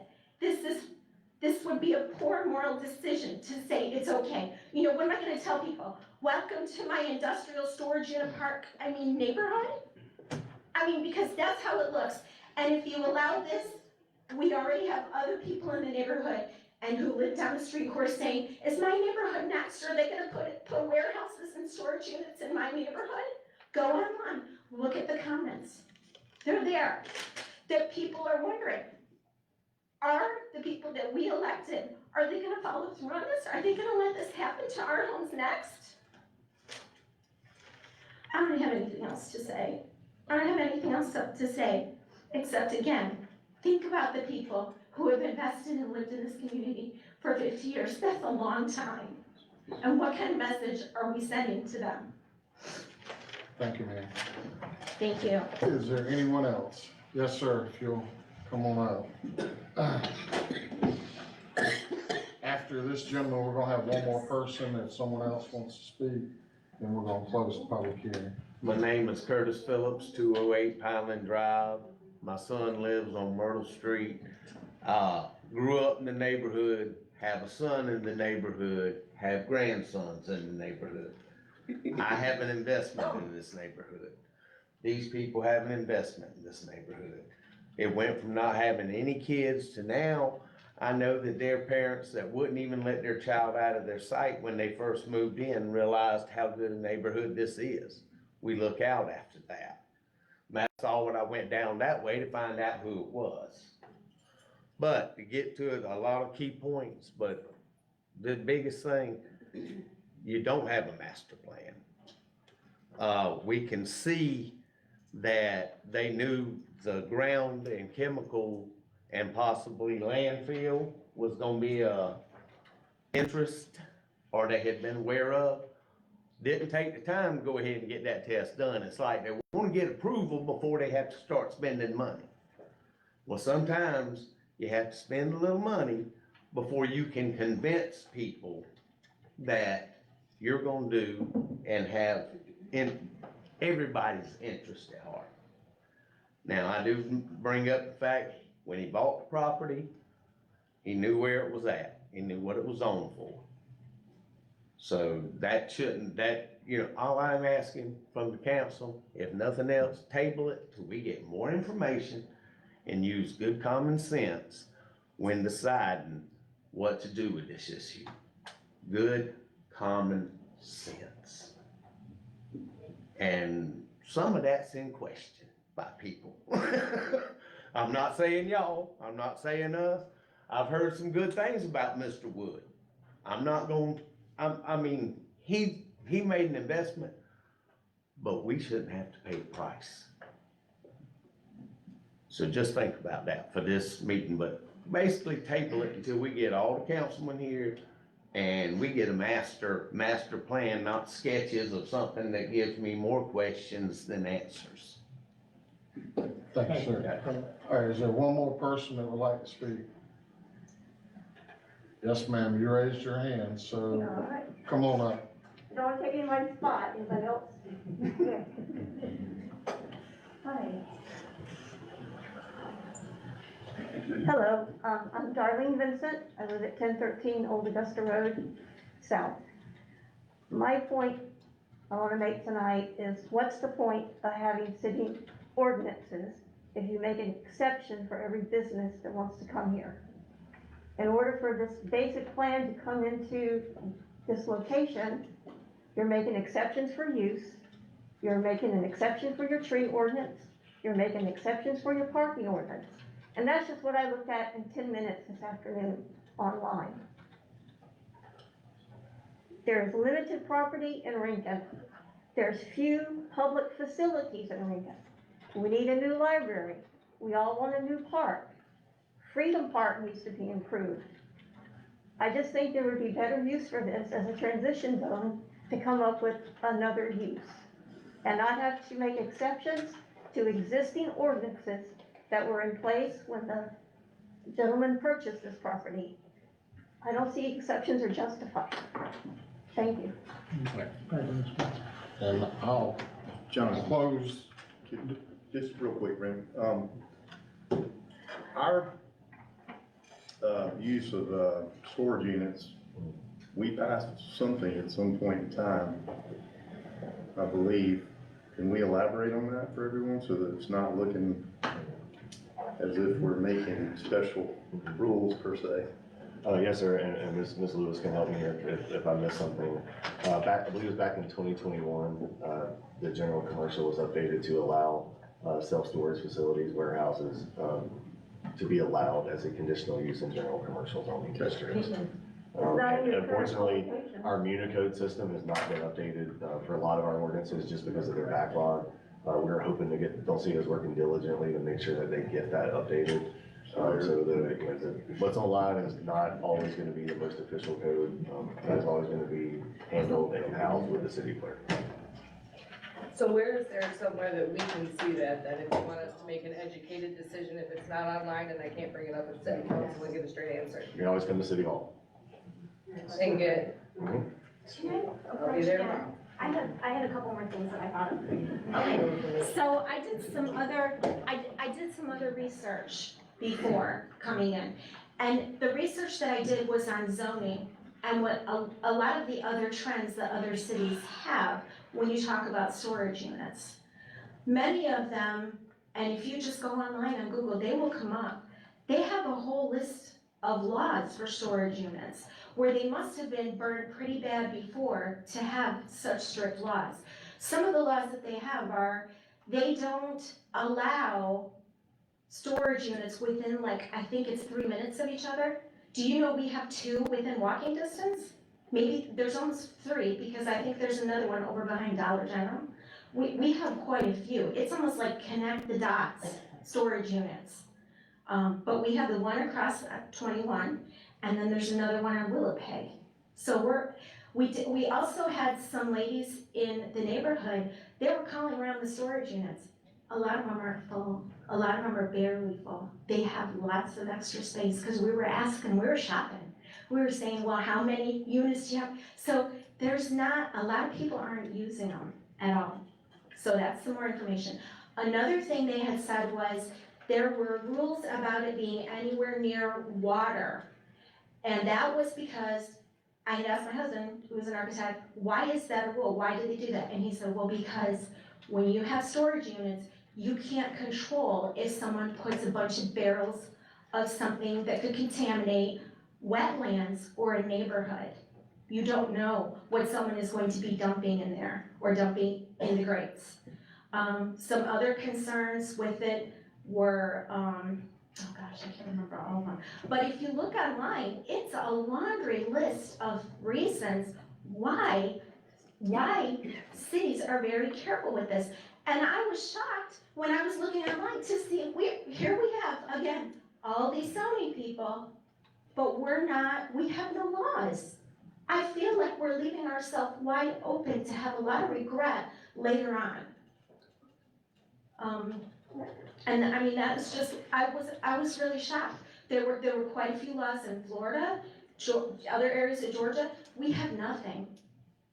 This would be a poor moral decision to say it's okay. You know, what am I gonna tell people? Welcome to my industrial storage unit neighborhood? Because that's how it looks. And if you allow this, we already have other people in the neighborhood and who live down the street who are saying, is my neighborhood next? Are they gonna put warehouses and storage units in my neighborhood? Go online, look at the comments. They're there. That people are wondering, are the people that we elected, are they gonna follow through on this? Are they gonna let this happen to our homes next? I don't have anything else to say. I don't have anything else to say, except again, think about the people who have invested and lived in this community for 50 years. That's a long time. And what kind of message are we sending to them? Thank you, ma'am. Thank you. Is there anyone else? Yes, sir, if you'll come on up. After this gentleman, we're gonna have one more person. If someone else wants to speak, then we're gonna close the public hearing. My name is Curtis Phillips, 208 Pineland Drive. My son lives on Myrtle Street. Grew up in the neighborhood, have a son in the neighborhood, have grandsons in the neighborhood. I have an investment in this neighborhood. These people have an investment in this neighborhood. It went from not having any kids to now, I know that there are parents that wouldn't even let their child out of their sight when they first moved in, realized how good a neighborhood this is. We look out after that. That's all when I went down that way to find out who it was. But to get to it, a lot of key points, but the biggest thing, you don't have a master plan. we can see that they knew the ground and chemical and possibly landfill was gonna be a interest, or they had been aware of. Didn't take the time to go ahead and get that test done. It's like they wanna get approval before they have to start spending money. Well, sometimes you have to spend a little money before you can convince people that you're gonna do and have in everybody's interest at heart. Now, I do bring up the fact, when he bought the property, he knew where it was at, he knew what it was zoned for. So that shouldn't, all I'm asking from the council, if nothing else, table it till we get more information and use good common sense when deciding what to do with this issue. Good common sense. And some of that's in question by people. I'm not saying y'all, I'm not saying us. I've heard some good things about Mr. Wood. He made an investment, but we shouldn't have to pay the price. So just think about that for this meeting, but basically table it until we get all the councilmen here and we get a master plan, not sketches of something that gives me more questions than answers. Thank you, sir. All right, is there one more person that would like to speak? Yes, ma'am, you raised your hand, so come on up. Don't take anybody's spot, anybody else? Hi. Hello, I'm Darlene Vincent. I live at 1013 Old Augusta Road, South. My point I want to make tonight is, what's the point of having city ordinances if you make an exception for every business that wants to come here? In order for this basic plan to come into this location, you're making exceptions for use, you're making an exception for your tree ordinance, you're making exceptions for your parking ordinance. And that's just what I looked at in 10 minutes this afternoon online. There's limited property in Rincon. There's few public facilities in Rincon. We need a new library. We all want a new park. Freedom Park needs to be improved. I just think there would be better use for this as a transition zone to come up with another use. And not have to make exceptions to existing ordinances that were in place when the gentleman purchased this property. I don't see exceptions are justified. Thank you. And I'll close. Just real quick, Brent. Our use of storage units, we passed something at some point in time, I believe. Can we elaborate on that for everyone so that it's not looking as if we're making special rules per se? Yes, sir, and Ms. Lewis can help me here if I missed something. I believe it was back in 2021, the general commercial was updated to allow self-storage facilities, warehouses, to be allowed as a conditional use in general commercial zoning districts. And unfortunately, our Municode system has not been updated for a lot of our ordinances just because of their backlog. We're hoping to don't see us working diligently to make sure that they get that updated. What's online is not always going to be the most official code. That's always going to be handled and housed with the city clerk. So where is there somewhere that we can see that if you want us to make an educated decision, if it's not online and I can't bring it up at city council and get a straight answer? You can always come to City Hall. And get. Can I I'll be approach there again? tomorrow. I had a couple more things that I thought of. Okay, so I did some other research before coming in. And the research that I did was on zoning and what a lot of the other trends that other cities have when you talk about storage units. Many of them, and if you just go online on Google, they will come up. They have a whole list of laws for storage units where they must have been burned pretty bad before to have such strict laws. Some of the laws that they have are, they don't allow storage units within I think it's 3 minutes of each other. Do you know we have 2 within walking distance? Maybe there's almost 3 because I think there's another one over behind Dollar General. we have quite a few. It's almost like connect the dots storage units. But we have the one across 21, and then there's another one on Willowpeg. So we also had some ladies in the neighborhood, they were calling around the storage units. A lot of them are full, a lot of them are barely full. They have lots of extra space, because we were asking, we were shopping. We were saying, well, how many units do you have? So there's not, a lot of people aren't using them at all. So that's some more information. Another thing they had said was, there were rules about it being anywhere near water. And that was because I had asked my husband, who was an architect, why is that a rule? Why did they do that? And he said, well, because when you have storage units, you can't control if someone puts a bunch of barrels of something that could contaminate wetlands or a neighborhood. You don't know what someone is going to be dumping in there or dumping in the grates. Some other concerns with it were, oh gosh, I can't remember all of them. But if you look online, it's a laundry list of reasons why cities are very careful with this. And I was shocked when I was looking online to see, here we have, again, all these zoning people, but we have no laws. I feel like we're leaving ourselves wide open to have a lot of regret later on. And I mean, that was just, I was really shocked. There were quite a few laws in Florida, other areas of Georgia. We have nothing.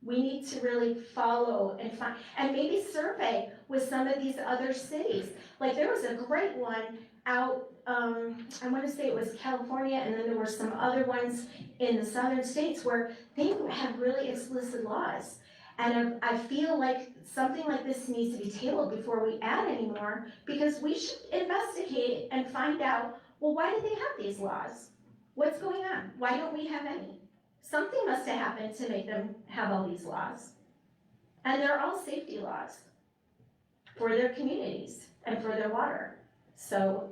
We need to really follow and find, and maybe survey with some of these other cities. Like there was a great one out, I want to say it was California, and then there were some other ones in the southern states where they have really explicit laws. And I feel like something like this needs to be tabled before we add any more, because we should investigate and find out, well, why do they have these laws? What's going on? Why don't we have any? Something must have happened to make them have all these laws. And they're all safety laws for their communities and for their water. So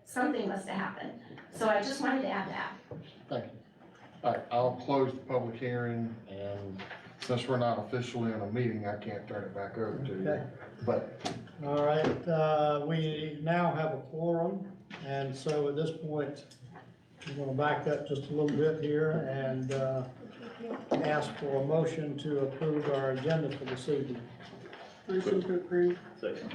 something must have happened. So I just wanted to add that. Thank you. All right, I'll close the public hearing, and since we're not officially in a meeting, I can't turn it back over to you. Okay. But All right, we now have a quorum, and so at this point, I'm gonna back up just a little bit here and ask for a motion to approve our agenda for this evening. Motion to approve. Second.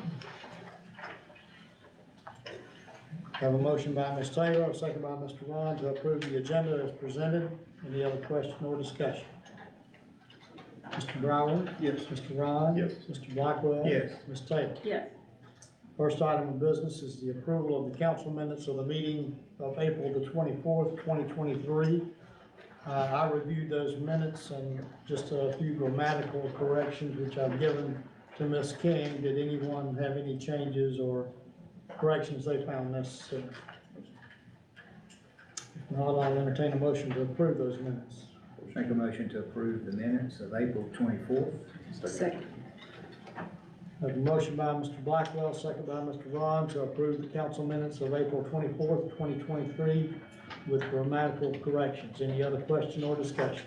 Have a motion by Ms. Taylor, a second by Mr. Ron to approve the agenda as presented. Any other question or discussion? Mr. Brower? Yes. Mr. Ron? Yes. Mr. Blackwell? Yes. Ms. Taylor? Yes. First item of business is the approval of the council minutes of the meeting of April the 24th, 2023. I reviewed those minutes and just a few grammatical corrections which I've given to Ms. King. Did anyone have any changes or corrections they found necessary? If not, I'll entertain a motion to approve those minutes. Make a motion to approve the minutes of April 24th. Second. Have a motion by Mr. Blackwell, second by Mr. Ron to approve the council minutes of April 24th, 2023 with grammatical corrections. Any other question or discussion?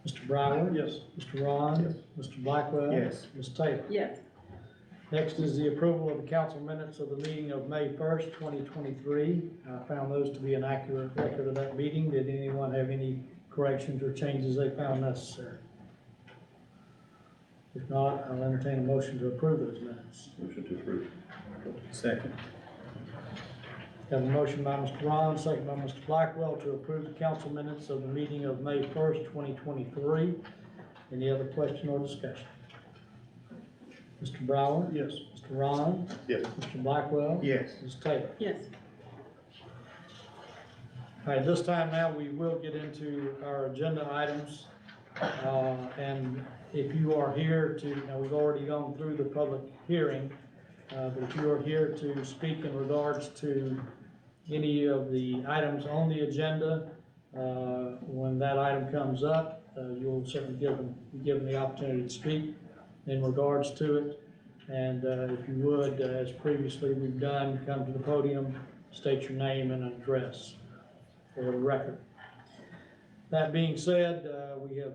Mr. Brower? Yes. Mr. Ron? Yes. Mr. Blackwell? Yes. Ms. Taylor? Yes. Next is the approval of the council minutes of the meeting of May 1st, 2023. I found those to be an accurate record of that meeting. Did anyone have any corrections or changes they found necessary? If not, I'll entertain a motion to approve those minutes. Motion to approve. Second. Have a motion by Mr. Ron, second by Mr. Blackwell to approve the council minutes of the meeting of May 1st, 2023. Any other question or discussion? Mr. Brower? Yes. Mr. Ron? Yes. Mr. Blackwell? Yes. Ms. Taylor? Yes. All right, this time now we will get into our agenda items. And if you are here to, now we've already gone through the public hearing, but if you are here to speak in regards to any of the items on the agenda, when that item comes up, you'll certainly be given the opportunity to speak in regards to it. And if you would, as previously we've done, come to the podium, state your name and address for the record. That being said, we have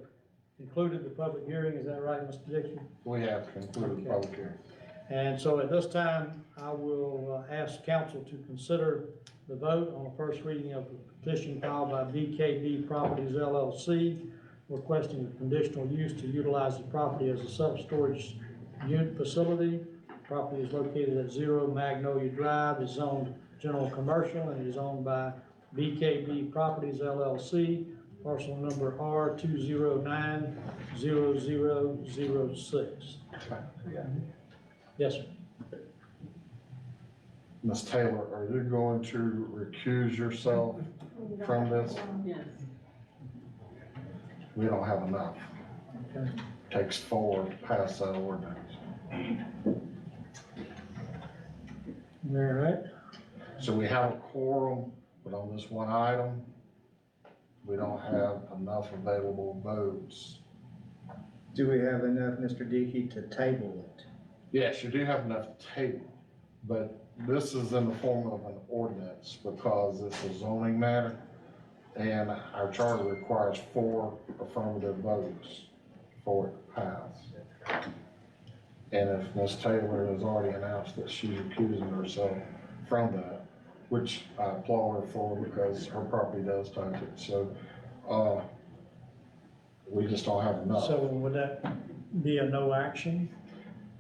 concluded the public hearing, is that right, Mr. Dixon? We have concluded the public hearing. And so at this time, I will ask council to consider the vote on the first reading of the petition filed by BKB Properties LLC, requesting a conditional use to utilize the property as a self-storage unit facility. Property is located at 0 Magnolia Drive, is zoned general commercial, and is owned by BKB Properties LLC, parcel number R2090006. Yes, sir. Ms. Taylor, are you going to recuse yourself from this? Yes. We don't have enough. Okay. Takes 4 to pass that ordinance. All right. So we have a quorum, but on this one item, we don't have enough available votes. Do we have enough, Mr. Dickey, to table it? Yes, you do have enough table, but this is in the form of an ordinance because it's a zoning matter. And our charter requires 4 affirmative votes for it to pass. And if Ms. Taylor has already announced that she's recusing herself from that, which I applaud her for because her property does touch it, so, we just don't have enough. So would that be a no action?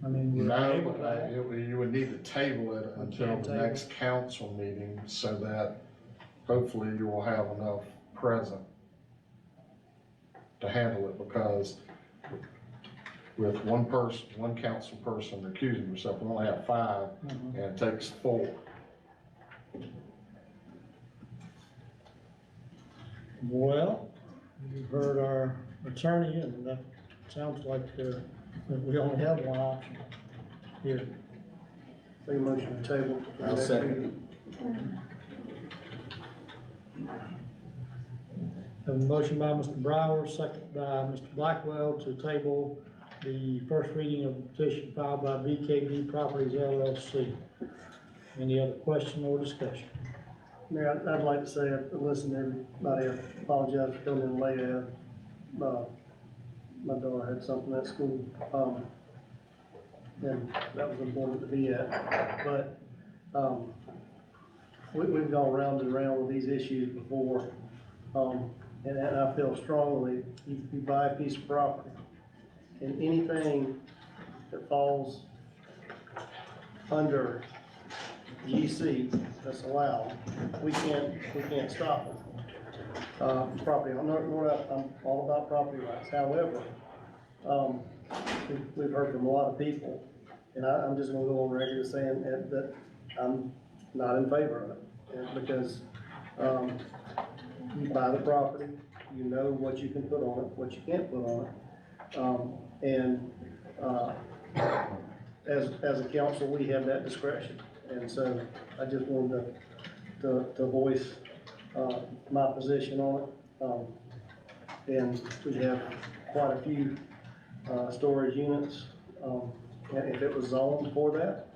I mean, we're No, able to. you would need to table it until can't the table next council meeting so that hopefully you will have enough present to handle it, because with one person, one council person recusing herself, we only have 5, and it takes 4. Well, you've heard our attorney, and that sounds like that we only have one option here. Make a motion to table. I'll second. Have a motion by Mr. Brower, second by Mr. Blackwell to table the first reading of the petition filed by BKB Properties LLC. Any other question or discussion? Mayor, I'd like to say, I've listened to everybody, I apologize for coming in late. My daughter had something at school, and that was important to be at. But, we've gone round and round with these issues before. And I feel strongly, you buy a piece of property, and anything that falls under GC that's allowed, we can't stop it. Property, I'm all about property rights. However, we've heard from a lot of people, and I'm just gonna go on record as saying that I'm not in favor of it. And because, you buy the property, you know what you can put on it, what you can't put on it. As a council, we have that discretion. And so I just wanted to voice, my position on it. And we have quite a few, storage units. And if it was zoned for that,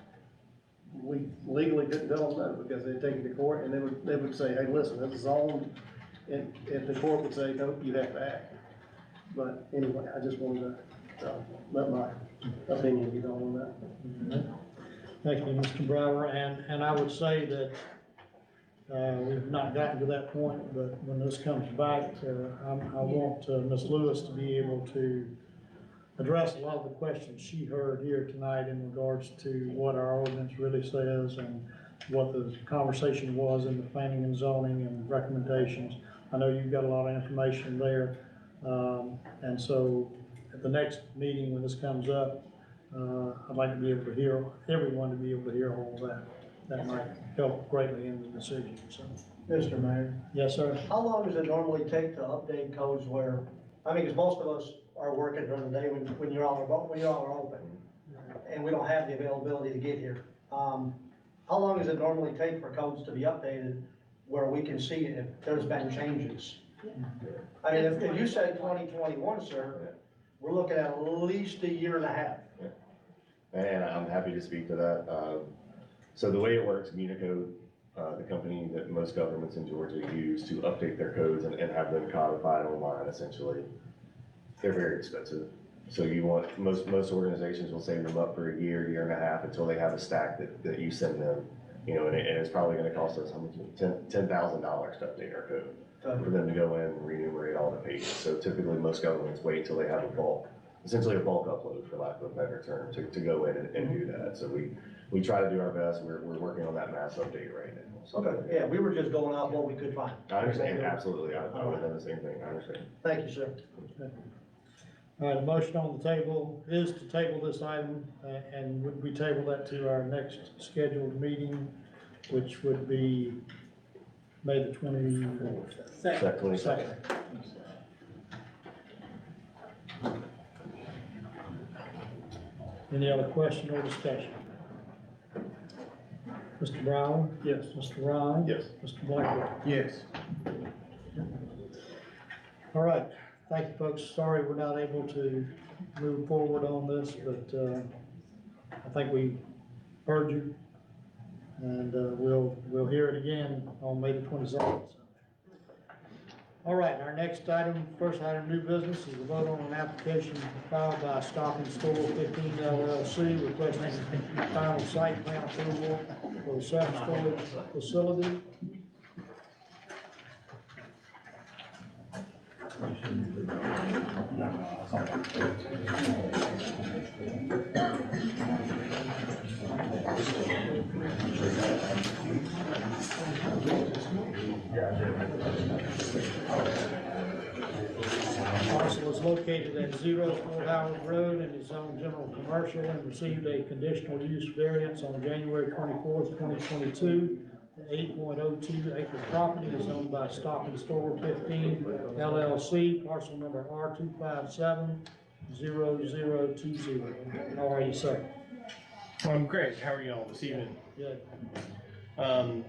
we legally couldn't tell them no, because they'd take it to court and they would say, hey, listen, it's zoned. And if the court would say, no, you have to act. But anyway, I just wanted to, let my opinion be known on that. Thank you, Mr. Brower, and I would say that, we've not gotten to that point, but when this comes back, I want Ms. Lewis to be able to address a lot of the questions she heard here tonight in regards to what our ordinance really says and what the conversation was in the planning and zoning and recommendations. I know you've got a lot of information there, and so at the next meeting when this comes up, I'd like to be able to hear, everyone to be able to hear all of that. That might help greatly in the decision, so. Mr. Mayor, Yes, sir. how long does it normally take to update codes where, I mean, because most of us are working during the day when you all are open, and we don't have the availability to get here. How long does it normally take for codes to be updated where we can see if there's been changes? I mean, if you said 2021, sir, we're looking at least a year and a half. And I'm happy to speak to that. So the way it works, Municode, the company that most governments in Georgia use to update their codes and have them codified online essentially, they're very expensive. So most organizations will save them up for a year and a half until they have a stack that you send them. And it's probably gonna cost us how much, $10,000 to update our code for them to go in and renumerate all the pages. So typically, most governments wait till they have essentially a bulk upload, for lack of a better term, to go in and do that. So we try to do our best. We're working on that mass update right now. So, Okay, yeah, we were just going off what we could find. I understand, absolutely. I would have done the same thing. I understand. Thank you, sir. All right, the motion on the table is to table this item, and would we table that to our next scheduled meeting, which would be May the 24th. Second. Any other question or discussion? Mr. Brown? Yes. Mr. Ryan? Yes. Mr. Blackwell? Yes. All right, thank you, folks. Sorry we're not able to move forward on this, but I think we heard you. And we'll hear it again on May the 22nd. All right, our next item, first item, new business, is a vote on an application filed by Stop and Store 15 LLC requesting final site plan approval for a self-storage facility. Parcel is located at 0 Fort Howard Road and is zoned general commercial and received a conditional use variance on January 24th, 2022. The 8.02 acre property is owned by Stop and Store 15 LLC, parcel number R257-0020. How are you, sir? I'm great. How are you all this evening? Good. I'm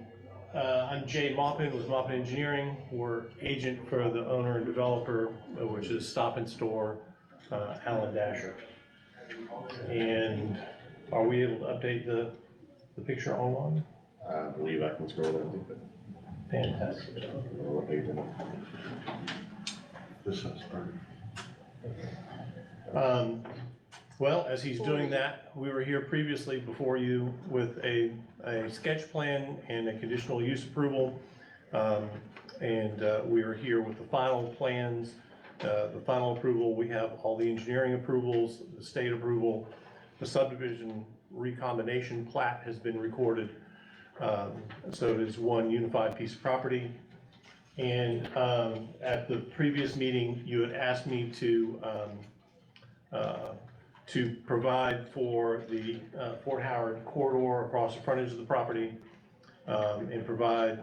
Jay Maupin with Maupin Engineering. We're agent for the owner and developer, which is Stop and Store, Alan Dasher. And are we able to update the picture online? I believe I can scroll down to it. Fantastic. What page am This is Well, as he's doing that, we were here previously before you with a sketch plan and a conditional use approval. We are here with the final plans, the final approval. We have all the engineering approvals, the state approval, the subdivision recombination plat has been recorded. So it is one unified piece of property. And at the previous meeting, you had asked me to provide for the Fort Howard corridor across the frontage of the property, and provide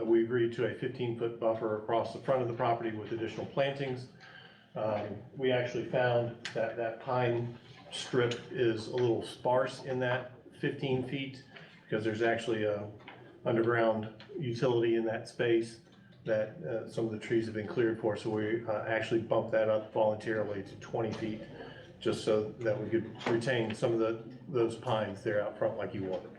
we agreed to a 15-foot buffer across the front of the property with additional plantings. We actually found that that pine strip is a little sparse in that 15 feet because there's actually a underground utility in that space that some of the trees have been cleared for. So we actually bumped that up voluntarily to 20 feet just so that we could retain some of those pines there out front like you wanted.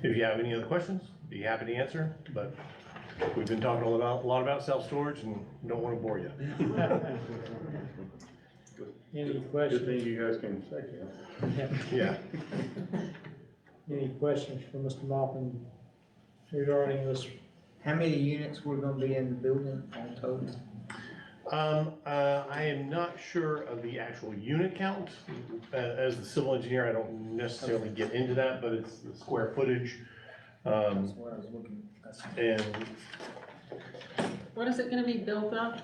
If you have any other questions, be happy to answer, but we've been talking a lot about self-storage and don't want to bore you. Any questions? Good thing you guys can say that. Yeah. Any questions for Mr. Maupin regarding this? How many units were gonna be in the building on total? I am not sure of the actual unit count. As the civil engineer, I don't necessarily get into that, but it's the square footage. That's what I was looking at. And What is it gonna be built up?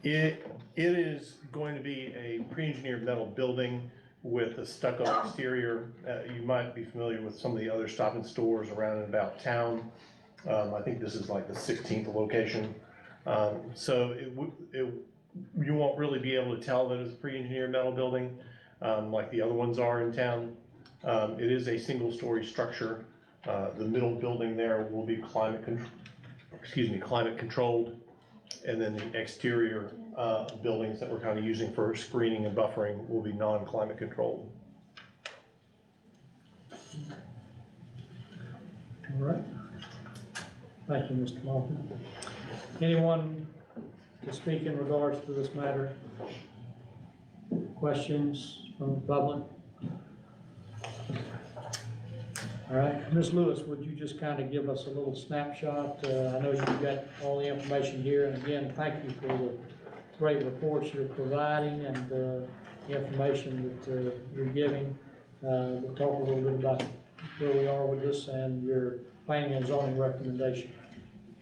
it is going to be a pre-engineered metal building with a stucco exterior. You might be familiar with some of the other Stop and Stores around and about town. I think this is like the 16th location. So you won't really be able to tell that it's a pre-engineered metal building like the other ones are in town. It is a single-story structure. The middle building there will be climate controlled, and then the exterior buildings that we're kind of using for screening and buffering will be non-climate controlled. All right. Thank you, Mr. Moffitt. Anyone to speak in regards to this matter? Questions from the public? All right, Ms. Lewis, would you just kind of give us a little snapshot? I know you've got all the information here, and again, thank you for the great reports you're providing and the information that you're giving. We'll talk a little bit about where we are with this and your planning and zoning recommendation.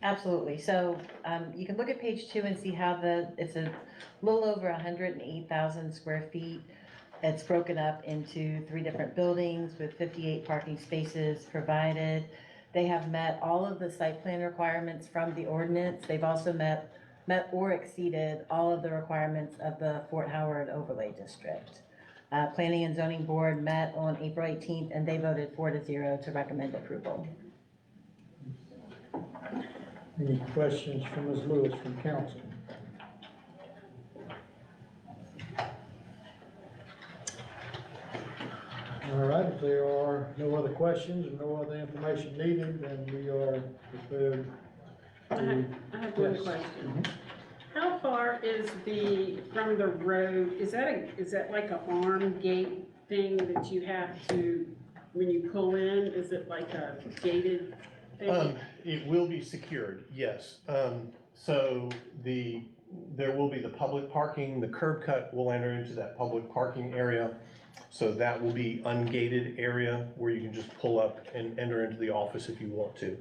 Absolutely. So you can look at page 2 and see how it's a little over 108,000 square feet. It's broken up into 3 different buildings with 58 parking spaces provided. They have met all of the site plan requirements from the ordinance. They've also met or exceeded all of the requirements of the Fort Howard Overlay District. Planning and Zoning Board met on April 18th and they voted 4-0 to recommend approval. Any questions from Ms. Lewis from council? All right, if there are no other questions and no other information needed, then we are prepared I to. have one Yes. question. How far is from the road, is that like an arm gate thing that you have to, when you pull in, is it like a gated thing? It will be secured, yes. So there will be the public parking, the curb cut will enter into that public parking area. So that will be ungated area where you can just pull up and enter into the office if you want to.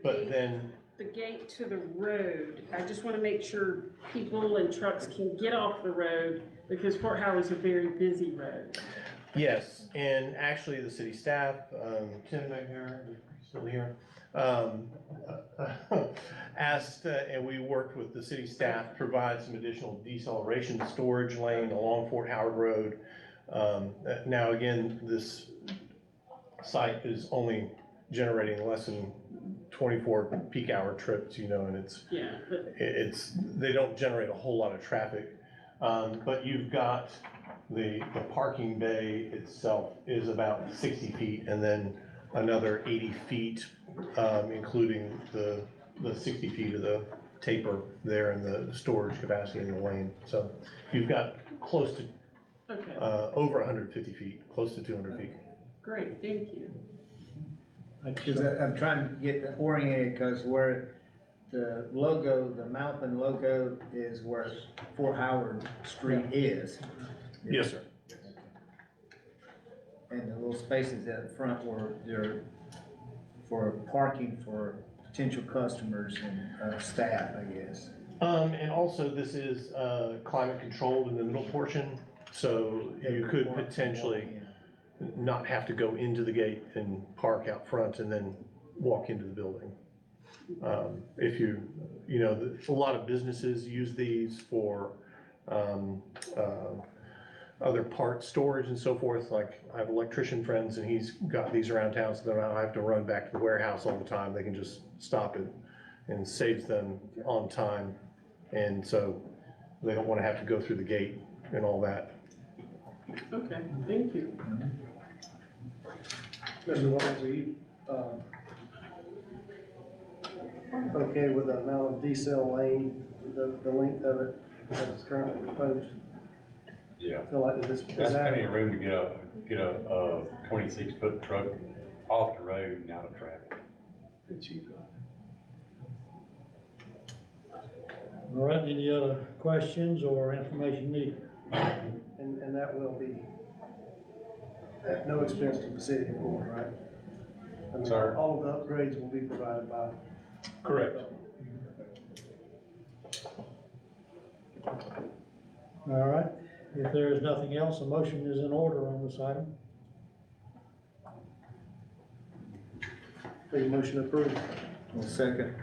But then The gate to the road, I just want to make sure people and trucks can get off the road because Fort Howard's a very busy road. yes, and actually the city staff, Tim back here, still here, asked, and we worked with the city staff to provide some additional deceleration storage lane along Fort Howard Road. Now, again, this site is only generating less than 24 peak hour trips, you know, and they don't generate a whole lot of traffic. But you've got the parking bay itself is about 60 feet and then another 80 feet, including the 60 feet of the taper there and the storage capacity in the lane. So you've got close to over 150 feet, close to 200 feet. Great, thank you. Because I'm trying to get oriented, because where the logo, the mountain logo is where Fort Howard Street is. Yes, sir. And the little spaces at the front where they're for parking for potential customers and staff, I guess. And also this is climate controlled in the middle portion, so you could potentially not have to go into the gate and park out front and then walk into the building. If a lot of businesses use these for other part storage and so forth. Like I have electrician friends and he's got these around town, so they don't have to run back to the warehouse all the time. They can just stop it and saves them on time. And so they don't want to have to go through the gate and all that. Okay, thank you. Mr. Williams, are you, okay with the amount of decel lane, the length of it that's currently proposed? Yeah. Feel like this, That's plenty of room to get a 26-foot truck off the road and out of traffic. It's cheap. All right, any other questions or information needed? and that will be at no expense to the city anymore, right? I mean, Sir? all of the upgrades will be provided by. Correct. All right, if there is nothing else, a motion is in order on this item. Make a motion approved. Second.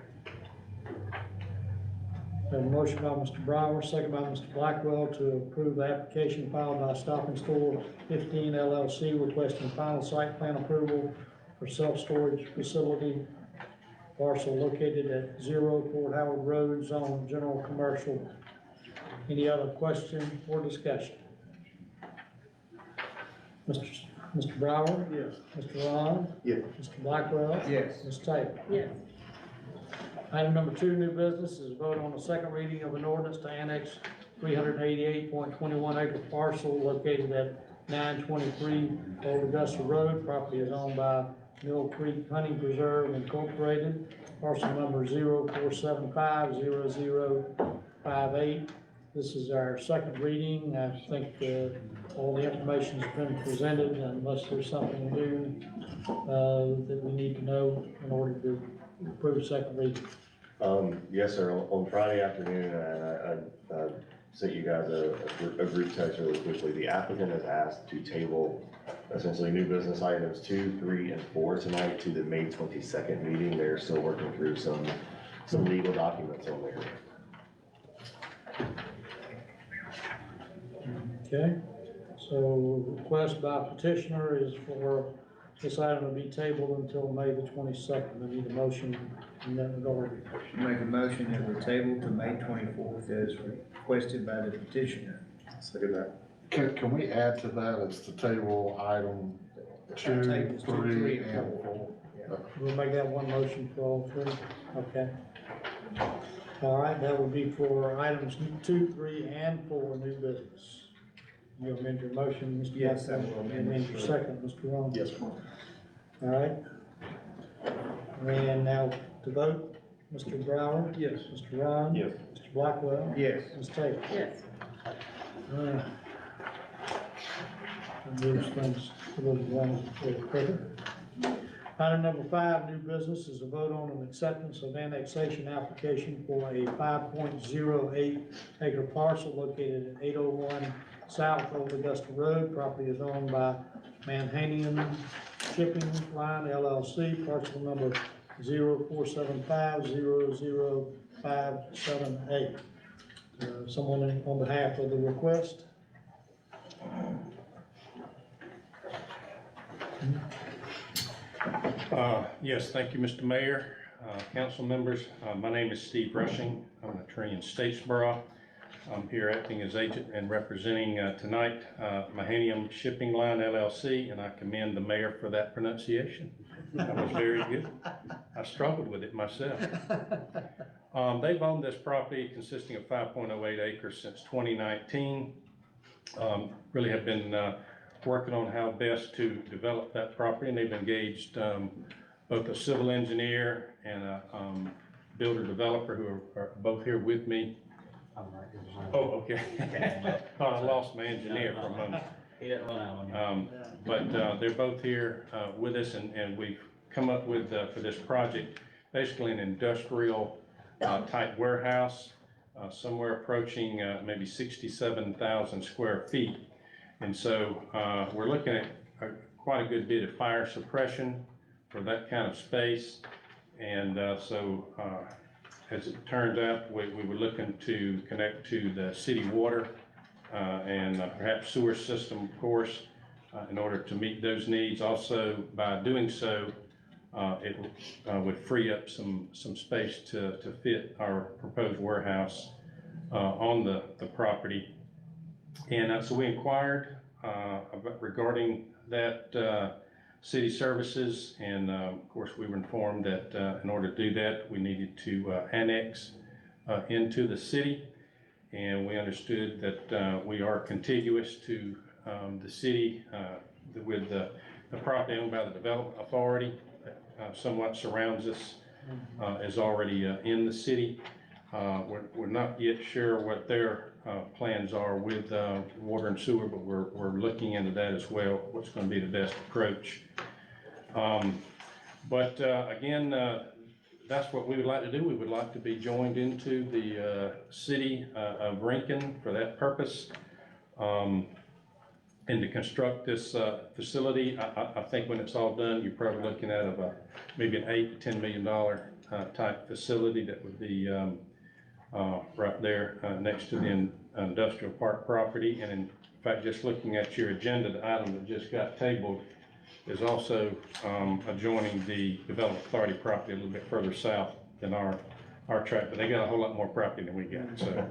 Have a motion by Mr. Brower, second by Mr. Blackwell to approve the application filed by Stop and Store 15 LLC requesting final site plan approval for self-storage facility parcel located at 0 Fort Howard Road, zone general commercial. Any other question or discussion? Mr. Mr. Brower? Yes. Mr. Ron? Yes. Mr. Blackwell? Yes. Ms. Taylor? Yes. Item number 2, new business, is vote on the second reading of an ordinance to annex 388.21 acre parcel located at 923 Old Augusta Road. Property is owned by Mill Creek Hunting Preserve Incorporated, parcel number 04750058. This is our second reading. I think all the information has been presented, unless there's something new that we need to know in order to approve second reading. Yes, sir. On Friday afternoon, I sent you guys a group text really quickly. The applicant has asked to table essentially new business items 2, 3, and 4 tonight to the May 22nd meeting. They're still working through some legal documents on there. Okay, so request by petitioner is for this item to be tabled until May the 22nd. I need a motion in that regard. Make a motion that we table to May 24th as requested by the petitioner. Second that. Can we add to that as to table item 2, Tables 2, 3, 3, and and 4. 4? We'll make that one motion for all three, okay? All right, that would be for items 2, 3, and 4, new business. You amend your motion, Mr. Yes, I Blackwell? will amend Amend it. your second, Mr. Ron? Yes, sir. All right. And now to vote, Mr. Brower? Yes. Mr. Ron? Yes. Mr. Blackwell? Yes. Ms. Taylor? Yes. Moves things a little quicker. Item number 5, new business, is a vote on an acceptance of annexation application for a 5.08 acre parcel located at 801 South Old Augusta Road. Property is owned by Manhanian Shipping Line LLC, parcel number 0475000578. Someone on behalf of the request? Yes, thank you, Mr. Mayor, council members. My name is Steve Rushing. I'm an attorney in Statesboro. I'm here acting as agent and representing tonight Mahanium Shipping Line LLC, and I commend the mayor for that pronunciation. That was very good. I struggled with it myself. They've owned this property consisting of 5.08 acres since 2019. Really have been working on how best to develop that property, and they've engaged both a civil engineer and a builder developer who are both here with me. Oh, okay. Thought I lost my engineer for a moment. But they're both here with us, and we've come up with, for this project, basically an industrial type warehouse, somewhere approaching maybe 67,000 square feet. And so we're looking at quite a good bit of fire suppression for that kind of space. And so as it turns out, we were looking to connect to the city water and perhaps sewer system, of course, in order to meet those needs. Also, by doing so, it would free up some space to fit our proposed warehouse on the property. And so we inquired regarding that city services, and of course we were informed that in order to do that, we needed to annex into the city. And we understood that we are contiguous to the city with the property owned by the Development Authority that somewhat surrounds us, is already in the city. We're not yet sure what their plans are with water and sewer, but we're looking into that as well, what's going to be the best approach. But again, that's what we would like to do. We would like to be joined into the city of Rincon for that purpose. And to construct this facility, I think when it's all done, you're probably looking at maybe an $8 to $10 million type facility that would be right there next to the industrial park property. And in fact, just looking at your agenda, the item that just got tabled is also adjoining the Development Authority property a little bit further south than our tract, but they got a whole lot more property than we got. So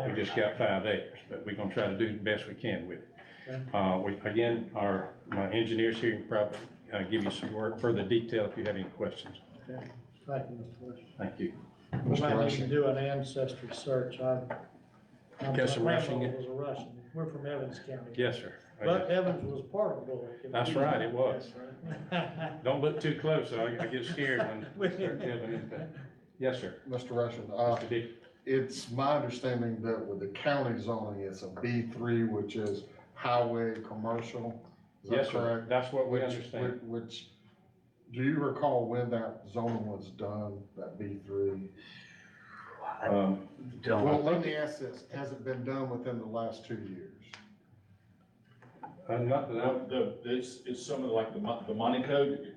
we just got 5 acres, but we're gonna try to do the best we can with it. Again, my engineers here can probably give you some more further detail if you have any questions. Okay. Thank you, Mr. Rushing. Thank you. We might need to do an ancestry search. Guess a my Rushing? grandmother was a Rushing. We're from Evans County. Yes, sir. But Evans was part of Bullock. That's right, it was. Don't look too close, or I get scared when I start delving into that. Yes, sir. Mr. Rushing, Mr. Dick. it's my understanding that with the county zoning, it's a B3, which is highway commercial. Is that Yes, sir. correct? That's what we Which- understand. Which, do you recall when that zoning was done, that B3? Well, let me ask this, has it been done within the last 2 years? Not that I, It's some of like the Monty Code,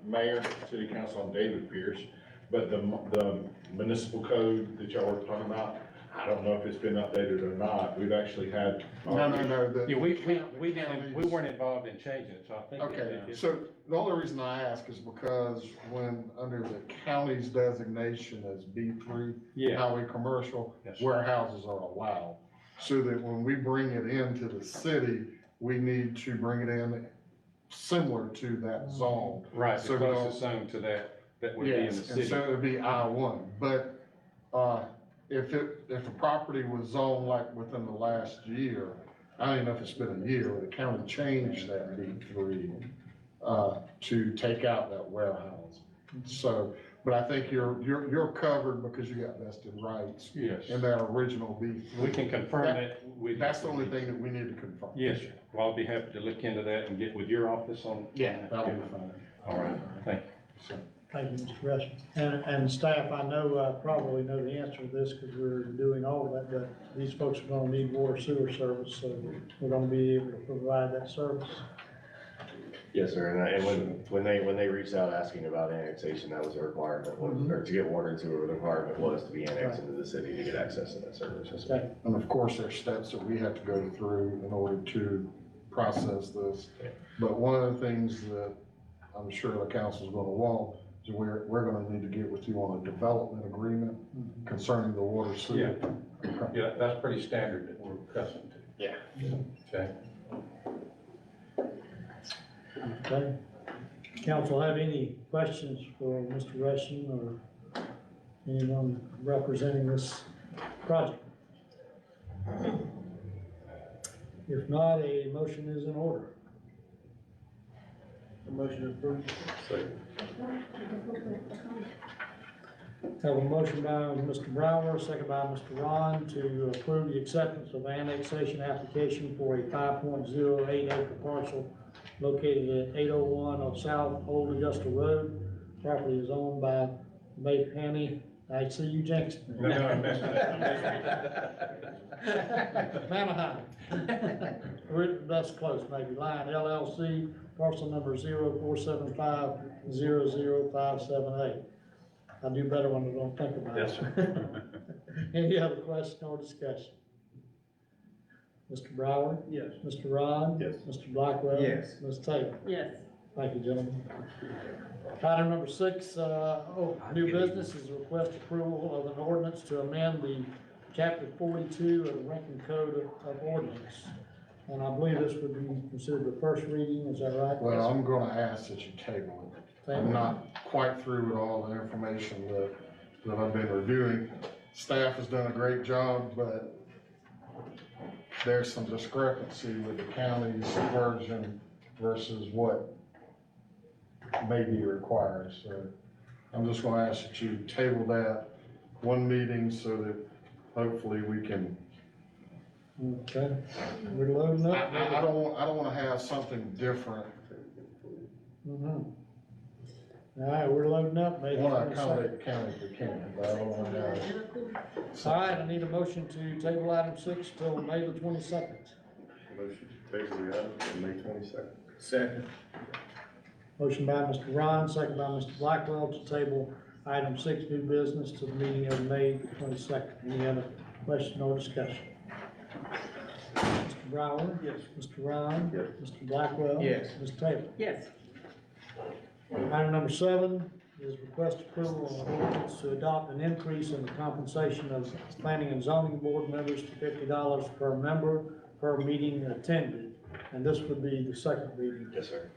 mayor, city council, and David Pierce, but the municipal code that y'all were talking about, I don't know if it's been updated or not. We've actually had. No. yeah, we weren't involved in changing it, so I think. Okay, so the only reason I ask is because when, under the county's designation as B3, Yeah. highway commercial, Yes. warehouses are allowed. So that when we bring it into the city, we need to bring it in similar to that zone. Right, So the we don't- closest zone to that would be in the Yes, city. and so it'd be I-1, but, if the property was zoned like within the last year, I don't even know if it's been a year, the county changed that B3, to take out that warehouse. So, but I think you're covered because you got vested rights Yes. in that original B3. We can confirm that. That's the only thing that we need to confirm. Yes, sir. Well, I'll be happy to look into that and get with your office on. Yeah, that'll be fine. All right, thank you. Thank you, Mr. Rushing. And staff, I know, probably know the answer to this because we're doing all of that, but these folks are gonna need water sewer service, so we're gonna be able to provide that service. Yes, sir, and when they reached out asking about annexation, that was a requirement, or to get water and sewer, the requirement was to be annexed into the city to get access to that service. Yes, sir. Okay. And of course, there's steps that we have to go through in order to process this. But one of the things that I'm sure the council's gonna want is we're gonna need to get with you on a development agreement concerning the water sewer. Yeah, that's pretty standard that we're accustomed to. Yeah. Okay. Okay. Council have any questions for Mr. Rushing or anyone representing this project? If not, a motion is in order. A motion to approve. Have a motion by Mr. Brower, second by Mr. Ron to approve the acceptance of annexation application for a 5.08 acre parcel located at 801 of South Old Augusta Road. Property is owned by May Penny. I see you jinxed me. No, I'm messing Manaheim. That's close, maybe. Line LLC, parcel number 0475000578. I do better when I don't think about it. Yes, sir. Any other question or discussion? Mr. Brower? Yes. Mr. Ron? Yes. Mr. Blackwell? Yes. Ms. Taylor? Yes. Thank you, gentlemen. Item number 6, new business is a request approval of an ordinance to amend the chapter 42 of the Rankin Code of Ordinance. And I believe this would be considered the first reading, is that right? Well, I'm gonna ask that you table it. Thank I'm you. not quite through with all the information that I've been reviewing. Staff has done a great job, but there's some discrepancy with the county's version versus what may be required, so I'm just gonna ask that you table that one meeting so that hopefully we can. Okay, we're loading up. I don't wanna have something different. Mhm. All right, we're loading up, I maybe. wanna accommodate the county if we can, but I don't wanna have. All right, I need a motion to table item 6 till May the 22nd. Motion to table the item for May 22nd. Second. Motion by Mr. Ron, second by Mr. Blackwell to table item 6, new business, to the meeting of May 22nd. Any other question or discussion? Mr. Brower? Yes. Mr. Ron? Yes. Mr. Blackwell? Yes. Ms. Taylor? Yes. Item number 7 is request approval of an ordinance to adopt an increase in the compensation of planning and zoning board members to $50 per member per meeting attended. And this would be the second reading. Yes, sir.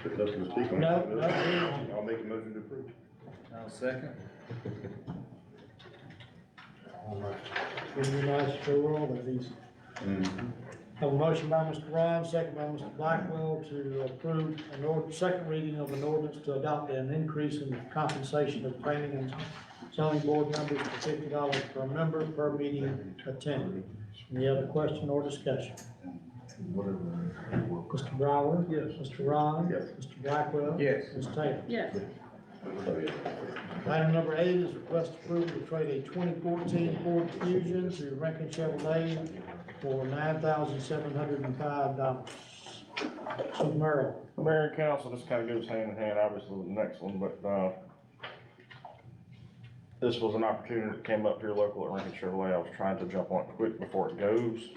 Put nothing to speak on. No, it. no. I'll make a motion to approve. I'll second. It'd be nice for the world if these. Have a motion by Mr. Ron, second by Mr. Blackwell to approve second reading of an ordinance to adopt an increase in the compensation of planning and zoning board members to $50 per member per meeting attended. Any other question or discussion? Mr. Brower? Yes. Mr. Ron? Yes. Mr. Blackwell? Yes. Ms. Taylor? Yes. Item number 8 is request approval to trade a 2014 Ford Fusion to Rankin Chevrolet for $9,705. Chief Merrill. Mayor and council, this kind of goes hand in hand, obviously, with the next one, but, this was an opportunity that came up here local at Rankin Chevrolet. I was trying to jump on it quick before it goes.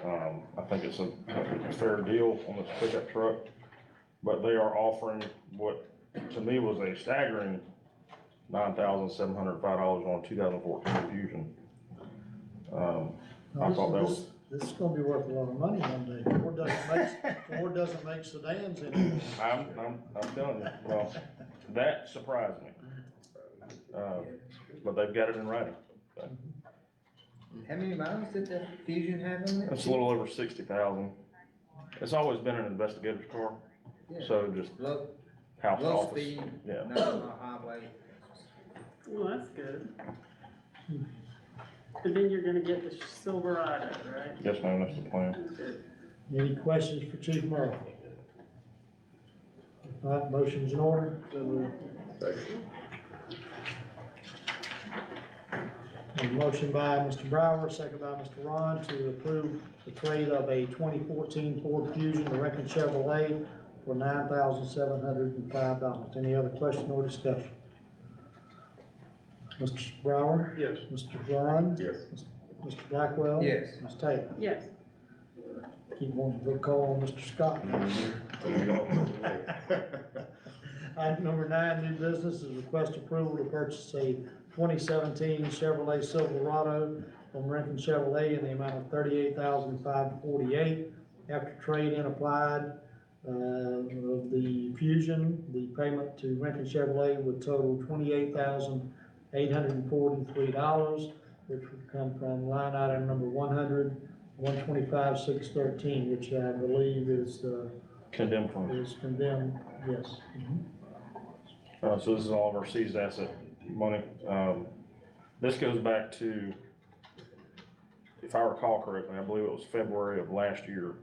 I think it's a fair deal on this pickup truck, but they are offering what to me was a staggering $9,705 on a 2014 Fusion. I thought that was. This is gonna be worth a lot of money one day. Ford doesn't make sedans anymore. I'm telling you, well, that surprised me. But they've got it in writing. How many miles did the Fusion have on it? It's a little over 60,000. It's always been an investigator's car, so just Low, house low office. speed, Yeah. not on the highway. Well, that's good. And then you're gonna get the Silverado, right? Yes, ma'am, that's the plan. Good. Any questions for Chief Merrill? All right, motion's in order. A motion by Mr. Brower, second by Mr. Ron to approve the trade of a 2014 Ford Fusion to Rankin Chevrolet for $9,705. Any other question or discussion? Mr. Brower? Yes. Mr. Ron? Yes. Mr. Blackwell? Yes. Ms. Taylor? Yes. Keep wanting to call on Mr. Scott. Item number 9, new business, is request approval to purchase a 2017 Chevrolet Silverado from Rankin Chevrolet in the amount of $38,548. After trade-in applied of the Fusion, the payment to Rankin Chevrolet would total $28,843, which would come from line item number 125,613, which I believe is Condemned funds. is condemned, yes. So this is all of our seized asset money. This goes back to, if I recall correctly, I believe it was February of last year,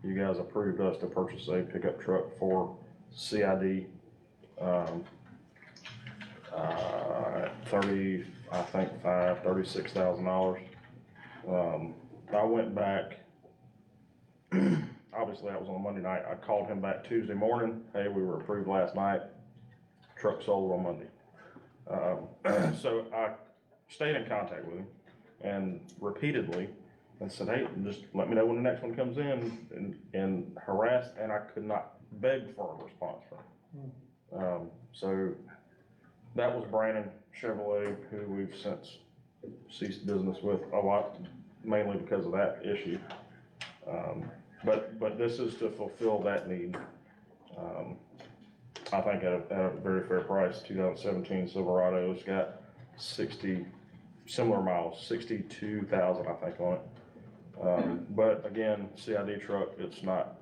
you guys approved us to purchase a pickup truck for CID. 36,000 I went back, obviously that was on Monday night. I called him back Tuesday morning. Hey, we were approved last night. Truck sold on Monday. So I stayed in contact with him and repeatedly and said, hey, just let me know when the next one comes in, and harassed, and I could not beg for a response from him. So that was Brandon Chevrolet, who we've since ceased business with a lot, mainly because of that issue. But this is to fulfill that need. I think at a very fair price. 2017 Silverado, it's got 60 similar miles, 62,000 I think on it. But again, CID truck, it's not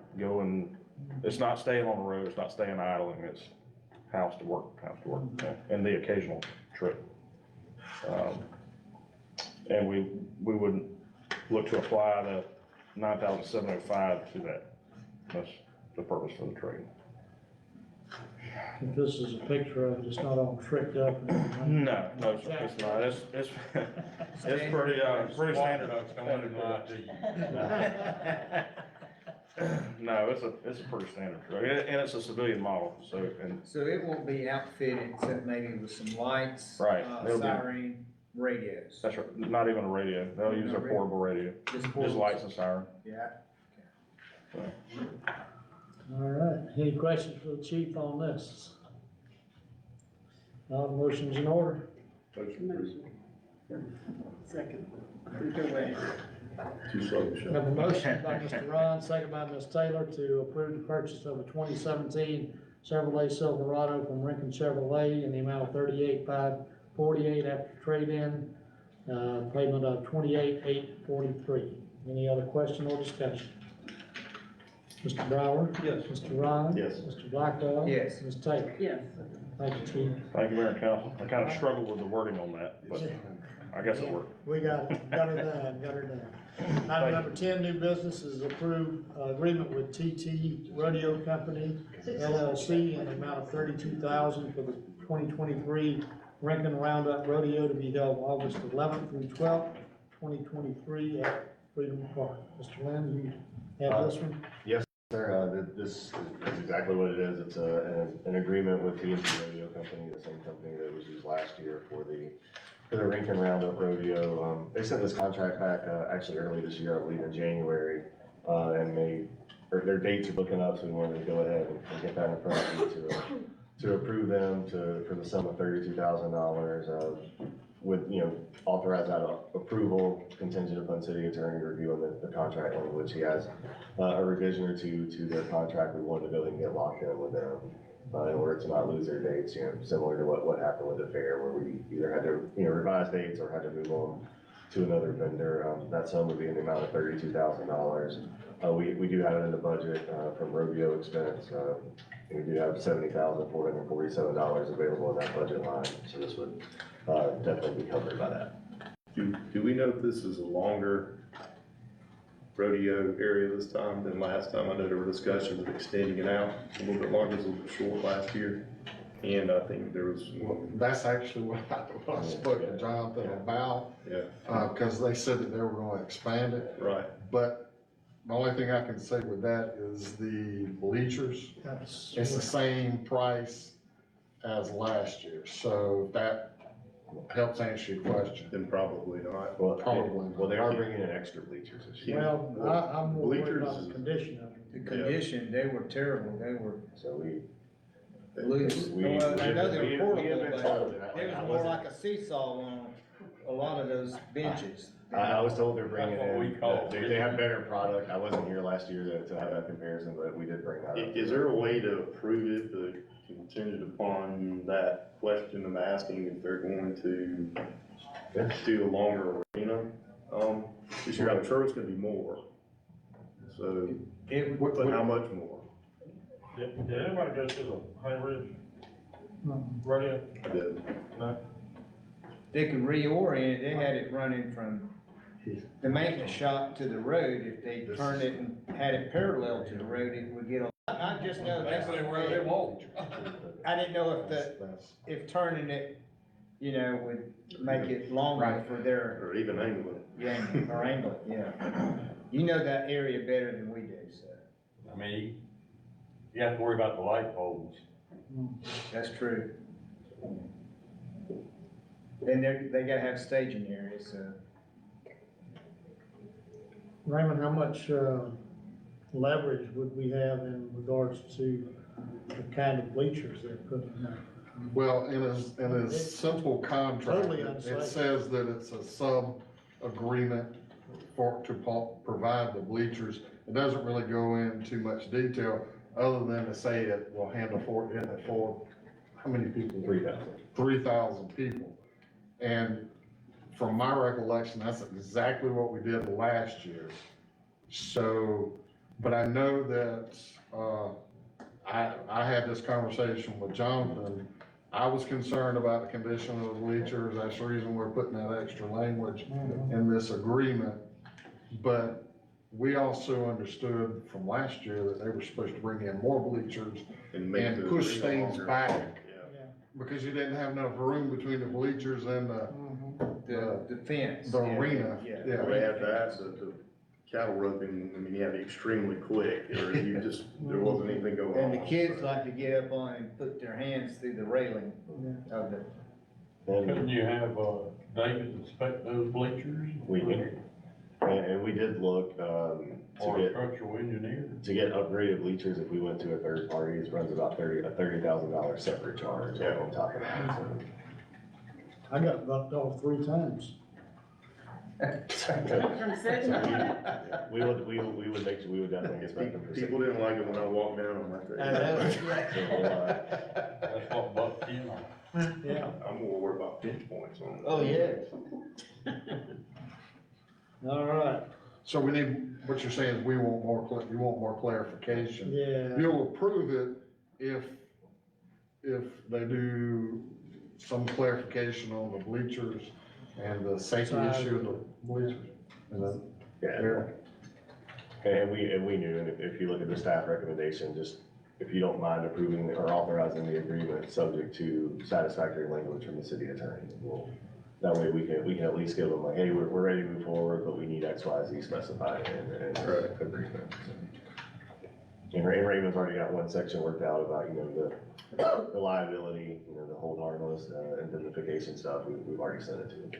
staying on the road, it's not staying idling, it's house to work, and the occasional trip. And we would look to apply the 9,705 to that. That's the purpose for the trade. If this is a picture of it, it's not all tricked up. No, it's not. It's pretty standard. No, it's a pretty standard truck, and it's a civilian model, so. So it won't be outfitted except maybe with some lights, Right. siren, radios. That's right, not even a radio. They'll use their portable radio, just lights and siren. Yeah. All right, any questions for the chief on this? All motions in order? Second. Too slow, We Michelle. have a motion by Mr. Ron, second by Ms. Taylor to approve the purchase of a 2017 Chevrolet Silverado from Rankin Chevrolet in the amount of $38,548 after trade-in, payment of $28,843. Any other question or discussion? Mr. Brower? Yes. Mr. Ron? Yes. Mr. Blackwell? Yes. Ms. Taylor? Yes. Thank you, Chief. Thank you, Mayor and Council. I kind of struggled with the wording on that, but I guess it worked. We got her done. Item number 10, new business is approved agreement with TT Rodeo Company LLC in the amount of $32,000 for the 2023 Rankin Roundup Rodeo to be held August 11th through 12th, 2023 at Freedom Park. Mr. Lynn, you have this one? Yes, sir, this is exactly what it is. It's an agreement with the Rodeo Company, the same company that was used last year for the Rankin Roundup Rodeo. They sent this contract back, actually early this year, I believe in January, and their dates are looking up, so we wanted to go ahead and get that in front of you to approve them for the sum of $32,000, with, authorize that approval contingent upon city attorney reviewing the contract language. He has a revision or two to their contract. We wanted to go and get locked in with them in order to not lose their dates, similar to what happened with the fair, where we either had to, revise dates or had to move on to another vendor. That sum would be in the amount of $32,000. We do have it in the budget from rodeo expense. We do have $70,447 available in that budget line, so this would definitely be covered by that. Do we know if this is a longer rodeo area this time than last time? I know there were discussions of extending it out a little bit longer, it was a little bit short last year. And I think there was. Well, that's actually what I spoke to Jonathan about. Yeah. Because they said that they were gonna expand it. Right. But the only thing I can say with that is the bleachers, it's the same price as last year. So if that helps answer your question. Then probably not. Well, they are bringing in extra bleachers this year. Well, I'm more worried about Bleachers the condition of The it. condition, they were terrible, they were So loose. we- Well, I know they we- were we have portable, been told but that. it I was more wasn't- like a seesaw on a lot of those benches. I was told they're bringing That's what we in, call they it. have better product. I wasn't here last year to have that comparison, but we did bring that up. Is there a way to approve it, contingent upon that question I'm asking if they're going to do a longer arena? This year, I'm sure it's gonna be more. So, but how much more? Did anybody go to the High Ridge rodeo? I did. No? They could reorient it, they had it running from the maintenance shop to the road. If they turned it and had it parallel to the road, it would get a. I just know that's They where they won't. I didn't know if turning it, would make it longer for their, Or even England. yeah, or angle, yeah. You know that area better than we do, so, I mean, you have to worry about the light poles. that's true. Then they gotta have staging areas, so. Raymond, how much leverage would we have in regards to the kind of bleachers they're putting in? Well, in a simple contract, Totally it unsafe. says that it's a sub-agreement to provide the bleachers. It doesn't really go in too much detail, other than to say it will handle for how many people? 3,000. 3,000 people. And from my recollection, that's exactly what we did last year. So, but I know that, I had this conversation with Jonathan. I was concerned about the condition of the bleachers. That's the reason we're putting that extra language in this agreement. But we also understood from last year that they were supposed to bring in more bleachers And make and the push arena things longer. back. Yeah. Because you didn't have enough room between the bleachers and The fence. the yeah, arena. Yeah. Well, they have that, so the cattle roping, I mean, you have to be extremely quick, or you just, there wasn't anything going on. And the kids like to get up on and put their hands through the railing of the. Couldn't you have, David inspect those bleachers? We can. And we did look, Or a structural engineer? to get upgraded bleachers, if we went to a third party, it runs about $30,000 separate charge on top of that. So I got bucked off 3 times. We would make sure, we would definitely expect them for People didn't like it when I walked down on that. That's what bucked you on. Yeah. I'm more worried about pinch points on. Oh, yeah. All right, So we need, what you're saying is we want more, you want more clarification. yeah. You'll approve it if they do some clarification on the bleachers and the safety issue of the bleachers. Is that Yeah. fair? And we knew, and if you look at the staff recommendation, just if you don't mind approving or authorizing the agreement, subject to satisfactory language from the city attorney. Well, that way we can at least give them like, hey, we're ready to move forward, but we need X, Y, Z specified in agreement. And Raymond's already got one section worked out about, you know, the liability, you know, the hold harmless, indemnification stuff. We've already sent it to them.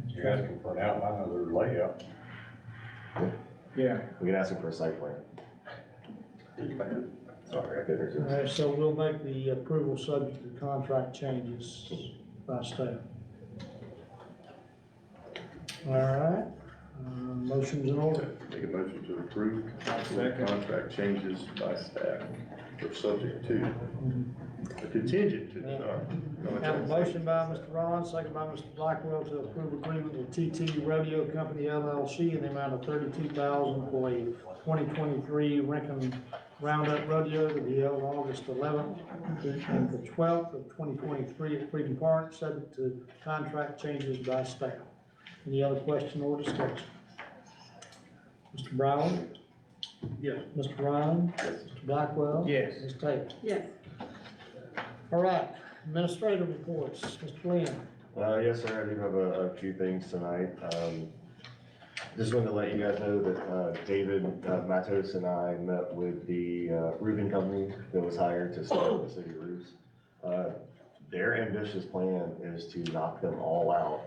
You're asking for an outline of their layout. Yeah. We can ask them for a site plan. Sorry, I couldn't resist. All right, so we'll make the approval subject to contract changes by staff. All right, motion's in order. Make a motion to approve contract changes by staff or subject to, contingent to, sorry. Have a motion by Mr. Rollins, second by Mr. Blackwell to approve agreement with TT Rodeo Company LLC in the amount of $32,000 for a 2023 Rankin Roundup Rodeo to be held August 11th and the 12th of 2023 at Freedom Park, subject to contract changes by staff. Any other question or discussion? Mr. Brown? Yes. Mr. Ryan? Yes. Mr. Blackwell? Yes. Ms. Taylor? Yes. All right, administrative reports, Mr. Flynn. Yes, sir, I do have a few things tonight. Just wanted to let you guys know that David Matos and I met with the roofing company that was hired to start the city roofs. Their ambitious plan is to knock them all out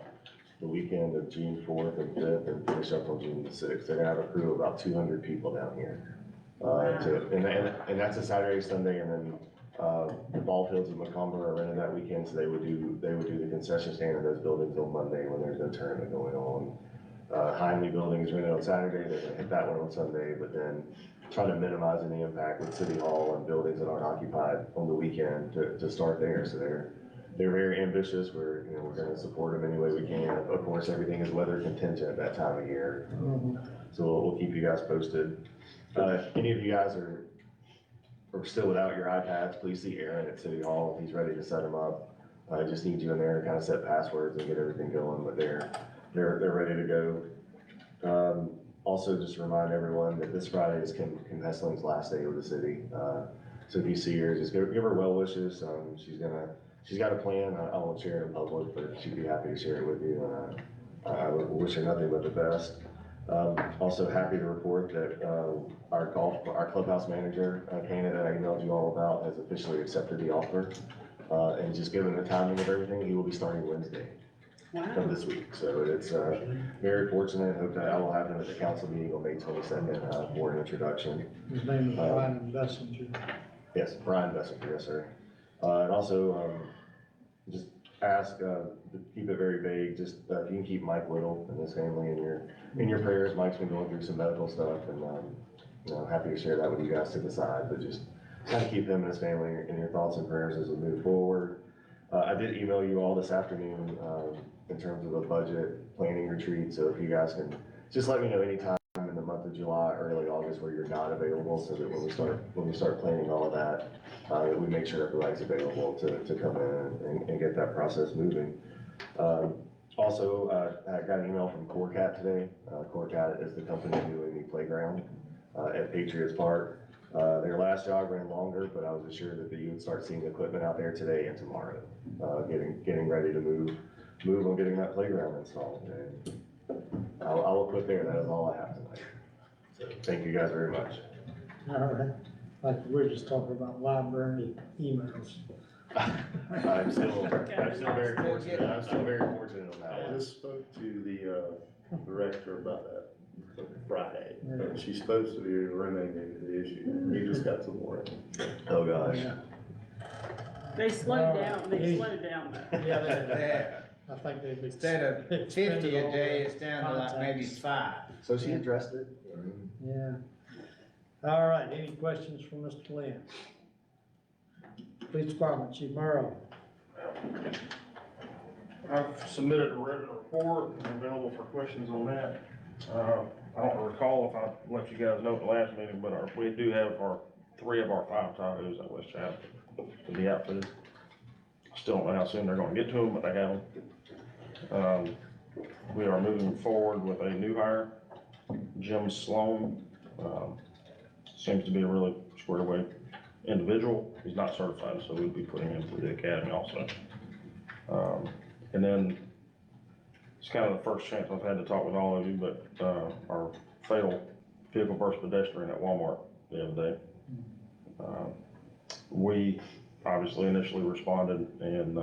the weekend of June 4th and 5th and finish up on June the 6th. They're gonna have a crew of about 200 people down here. And that's a Saturday, Sunday, and then the ball fields in Macomber are rented that weekend, so they would do the concession stand in those buildings on Monday when there's no tournament going on. Heinley building is rented on Saturday, they're gonna hit that one on Sunday, but then try to minimize any impact with City Hall and buildings that aren't occupied on the weekend to start there, so they're very ambitious, we're gonna support them any way we can. Of course, everything is weather contingent that time of year, so we'll keep you guys posted. If any of you guys are still without your iPads, please see Aaron at City Hall, he's ready to set them up. I just need you in there to kind of set passwords and get everything going, but they're ready to go. Also, just to remind everyone that this Friday is Kim Hessling's last day with the city. So if you see her, just give her well wishes. She's got a plan. I won't share it in public, but she'd be happy to share it with you. I wish her nothing but the best. Also happy to report that our clubhouse manager, candidate that I emailed you all about, has officially accepted the offer. And just given the timing of everything, he will be starting Wednesday of this week. So it's very fortunate. Hope that I will have him at the council meeting on May 22nd for an introduction. His name is Brian Bessinger. Yes, Brian Bessinger, yes, sir. And also, just ask, keep it very vague, just if you can keep Mike Whittle and his family in your prayers. Mike's been going through some medical stuff, and happy to share that with you guys to the side, but just kind of keep him and his family in your thoughts and prayers as we move forward. I did email you all this afternoon in terms of a budget planning retreat, so if you guys can just let me know anytime in the month of July, early August, where you're not available, so that when we start planning all of that, we make sure everybody's available to come in and get that process moving. Also, I got an email from CoreCat today. CoreCat is the company doing the playground at Patriots Park. Their last job ran longer, but I was assured that you would start seeing equipment out there today and tomorrow, getting ready to move on getting that playground installed. And I will quit there. That is all I have tonight. So thank you guys very much. All right, like we're just talking about library emails. I'm still very fortunate. I'm still very fortunate on that I one. just spoke to the director about that Friday. She's supposed to be remedying the issue. He just got some more. Oh, gosh. They slowed down, they slowed down though. Yeah, Yeah. I think they've. Instead of 50 a day, it's down to like maybe contacts. 5. So she addressed it. Yeah. All right, any questions from Mr. Lynn? Police Department, Chief Merle. I've submitted a written report, and available for questions on that. I don't recall if I let you guys know at the last meeting, but we do have 3 of our 5 Tahoes at West Chapel to be outfitted. Still don't know how soon they're gonna get to them, but they have them. We are moving forward with a new hire, Jim Sloan. Seems to be a really squared away individual. He's not certified, so we'd be putting him through the academy also. And then it's kind of the first chance I've had to talk with all of you, but our fatal vehicle versus pedestrian at Walmart the other day. We obviously initially responded, and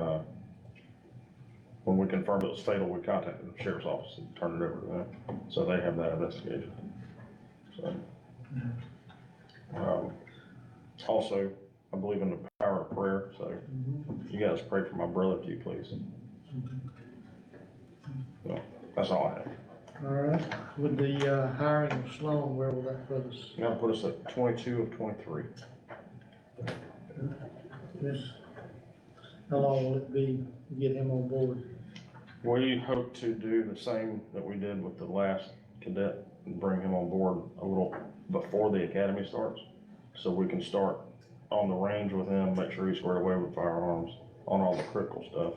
when we confirmed it was fatal, we contacted the sheriff's office and turned it over to them. So they have that investigation. So, also, I believe in the power of prayer, so you guys pray for my brother, if you please. So, that's all I have. All right, with the hiring of Sloan, where will that put us? That'll put us at 22 of 23. Yes. How long will it be to get him on board? We hope to do the same that we did with the last cadet and bring him on board a little before the academy starts. So we can start on the range with him, make sure he's squared away with firearms on all the critical stuff.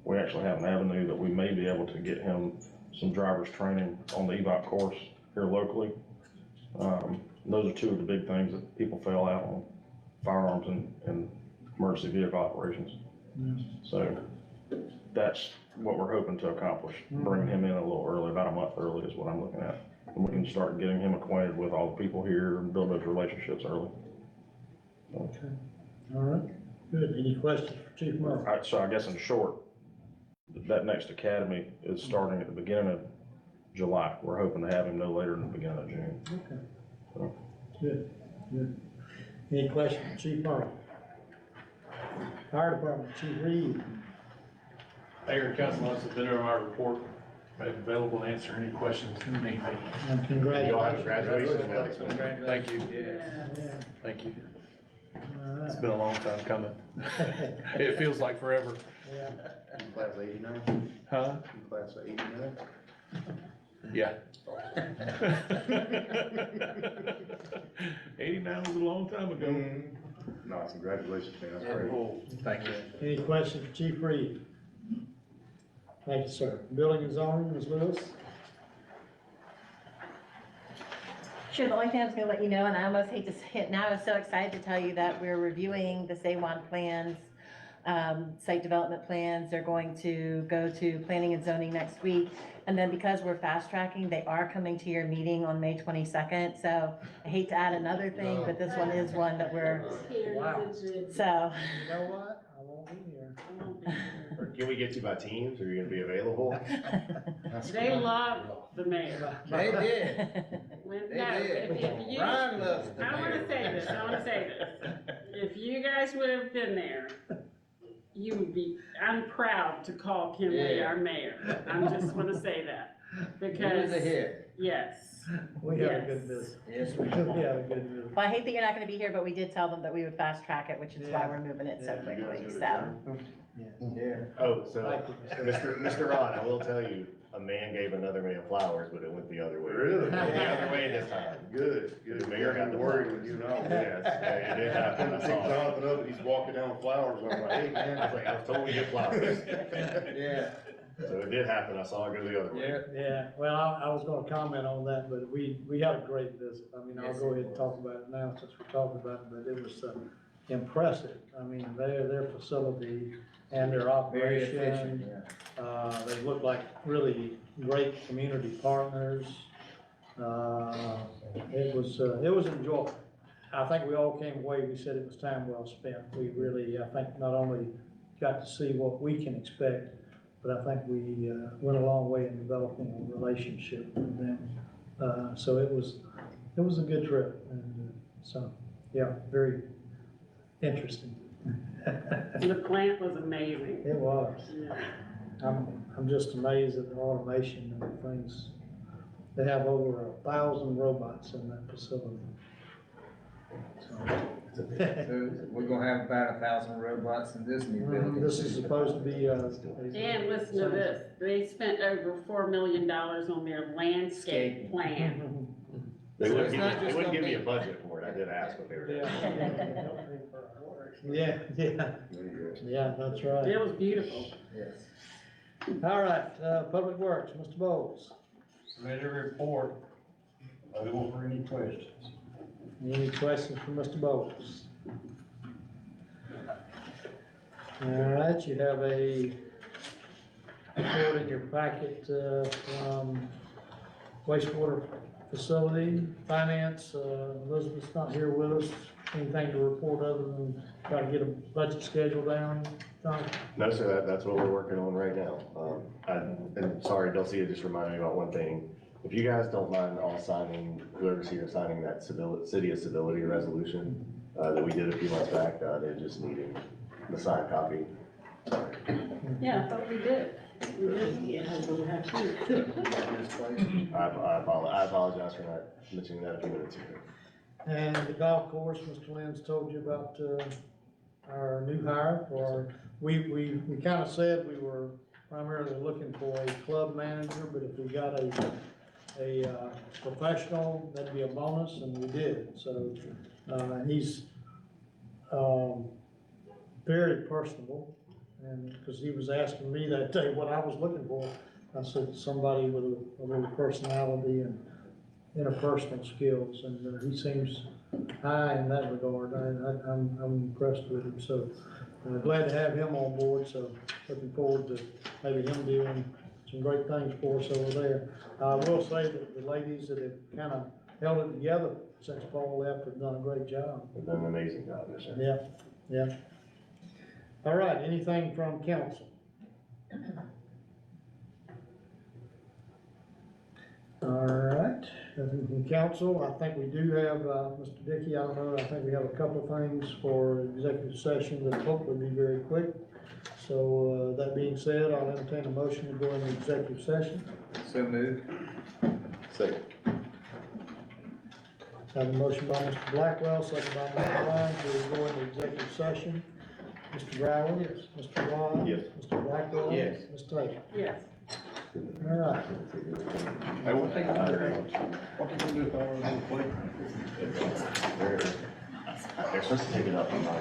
We actually have an avenue that we may be able to get him some driver's training on the EVOC course here locally. Those are 2 of the big things that people fail out on, firearms and emergency vehicle operations. So that's what we're hoping to accomplish, bringing him in a little early, about a month early is what I'm looking at. And we can start getting him acquainted with all the people here and build those relationships early. Okay. All right, good. Any questions for Chief Merle? All right, so I guess in short, that next academy is starting at the beginning of July. We're hoping to have him no later than the beginning of June. Okay. So, Good, good. Any questions for Chief Merle? Fire Department, Chief Reed. Mayor and council, I've submitted my report, made available to answer any questions that may be. And congratulations. Thank you. Yeah. Thank you. All right. It's been a long time coming. It feels like forever. Yeah. Class 89? Huh? Class 89? Yeah. 89 was a long time ago. No, congratulations, man, that's great. Oh, thank you. Any questions for Chief Reed? Thank you, sir. Building and zoning, Ms. Lewis? Sure, the only thing I was gonna let you know, and I almost hate to say it now, I was so excited to tell you that we're reviewing the SAWAN plans, site development plans. They're going to go to planning and zoning next week. And then because we're fast tracking, they are coming to your meeting on May 22nd. So I hate to add another thing, but this one is one that we're, Wow. so. You know what? I won't be here. Can we get you by Teams? Are you gonna be available? They love the mayor. They did. When, They no, did. if you, Brian loves the I wanna say this, I wanna say this. If you guys would have been there, you would be, I'm proud to call Kim Lee our mayor. I just wanna say that. Because, a hit. yes. We have a Yes. good business. Yes, We have a good business. Well, I hate that you're not gonna be here, but we did tell them that we would fast track it, which is why Yeah. we're moving it so Yeah. quickly, so. Yeah. Oh, so, Thank you, sir. Mr. Ron, I will tell you, a man gave another man flowers, but it went the other way. Really? It went the other way this time. Good, good. The mayor got the worried flowers. when you know. Yes, yeah, it did happen. I I pick saw it. Jonathan up and he's walking down with flowers. I'm like, hey, I man. was like, I was told to get flowers. Yeah. So it did happen. I saw it go the other way. Yeah. Yeah, well, I was gonna comment on that, but we had a great visit. I mean, I'll Yes, go it ahead and talk about it now since we're talking about it, but it was impressive. I mean, their facility and their Very efficient, operation. yeah. They look like really great community partners. It was enjoyable. I think we all came away, we said it was time well spent. We really, I think, not only got to see what we can expect, but I think we went a long way in developing a relationship with them. So it was a good trip, and so, yeah, very interesting. The plant was amazing. It was. Yeah. I'm just amazed at the automation and the things. They have over 1,000 robots in that facility. So we're gonna have about 1,000 robots in this new building. This is supposed to be, And listen to this, they spent over $4 million on their landscape plan. They So wouldn't it's give not me, they just wouldn't gonna give me a be- budget for it, I did ask what they were doing. Yeah, yeah, that's right. It was beautiful. Yes. All right, Public Works, Mr. Bowles. Submit a report. Available for any questions. Any questions for Mr. Bowles? All right, you have a report in your packet from wastewater facility, finance. Elizabeth's not here with us. Anything to report other than try to get a budget schedule down, John? No, sir, that's what we're working on right now. And sorry, Dulcia just reminded me about one thing. If you guys don't mind all signing, whoever's here signing that city of civility resolution, that we did a few months back, they're just needing the signed copy. Yeah, I thought we did. We did. Yeah, we'll have to. I apologize for not mentioning that a few minutes ago. And the golf course, Mr. Lynn's told you about our new hire for, we kind of said we were primarily looking for a club manager, but if we got a professional, that'd be a bonus, and we did. So he's very personable, and because he was asking me that day what I was looking for, I said somebody with a little personality and interpersonal skills, and he seems high in that regard. I'm impressed with him, so glad to have him on board. So looking forward to maybe him doing some great things for us over there. I will say that the ladies that have kind of held it together since Paul left have done a great job. They've done an amazing job, yes, sir. Yeah, yeah. All right, anything from council? All right, nothing from council. I think we do have, Mr. Dickey, I don't know, I think we have a couple of things for executive session that hopefully be very quick. So, that being said, I'll entertain a motion to go into executive session. So moved. Second. Have a motion by Mr. Blackwell, second by Mr. Ryan, to go into executive session. Mr. Brower? Yes. Mr. Ryan? Yes. Mr. Blackwell? Yes. Ms. Taylor? Yes. All right. Hey, what they gonna do if I were to play? They're supposed to take it up on my.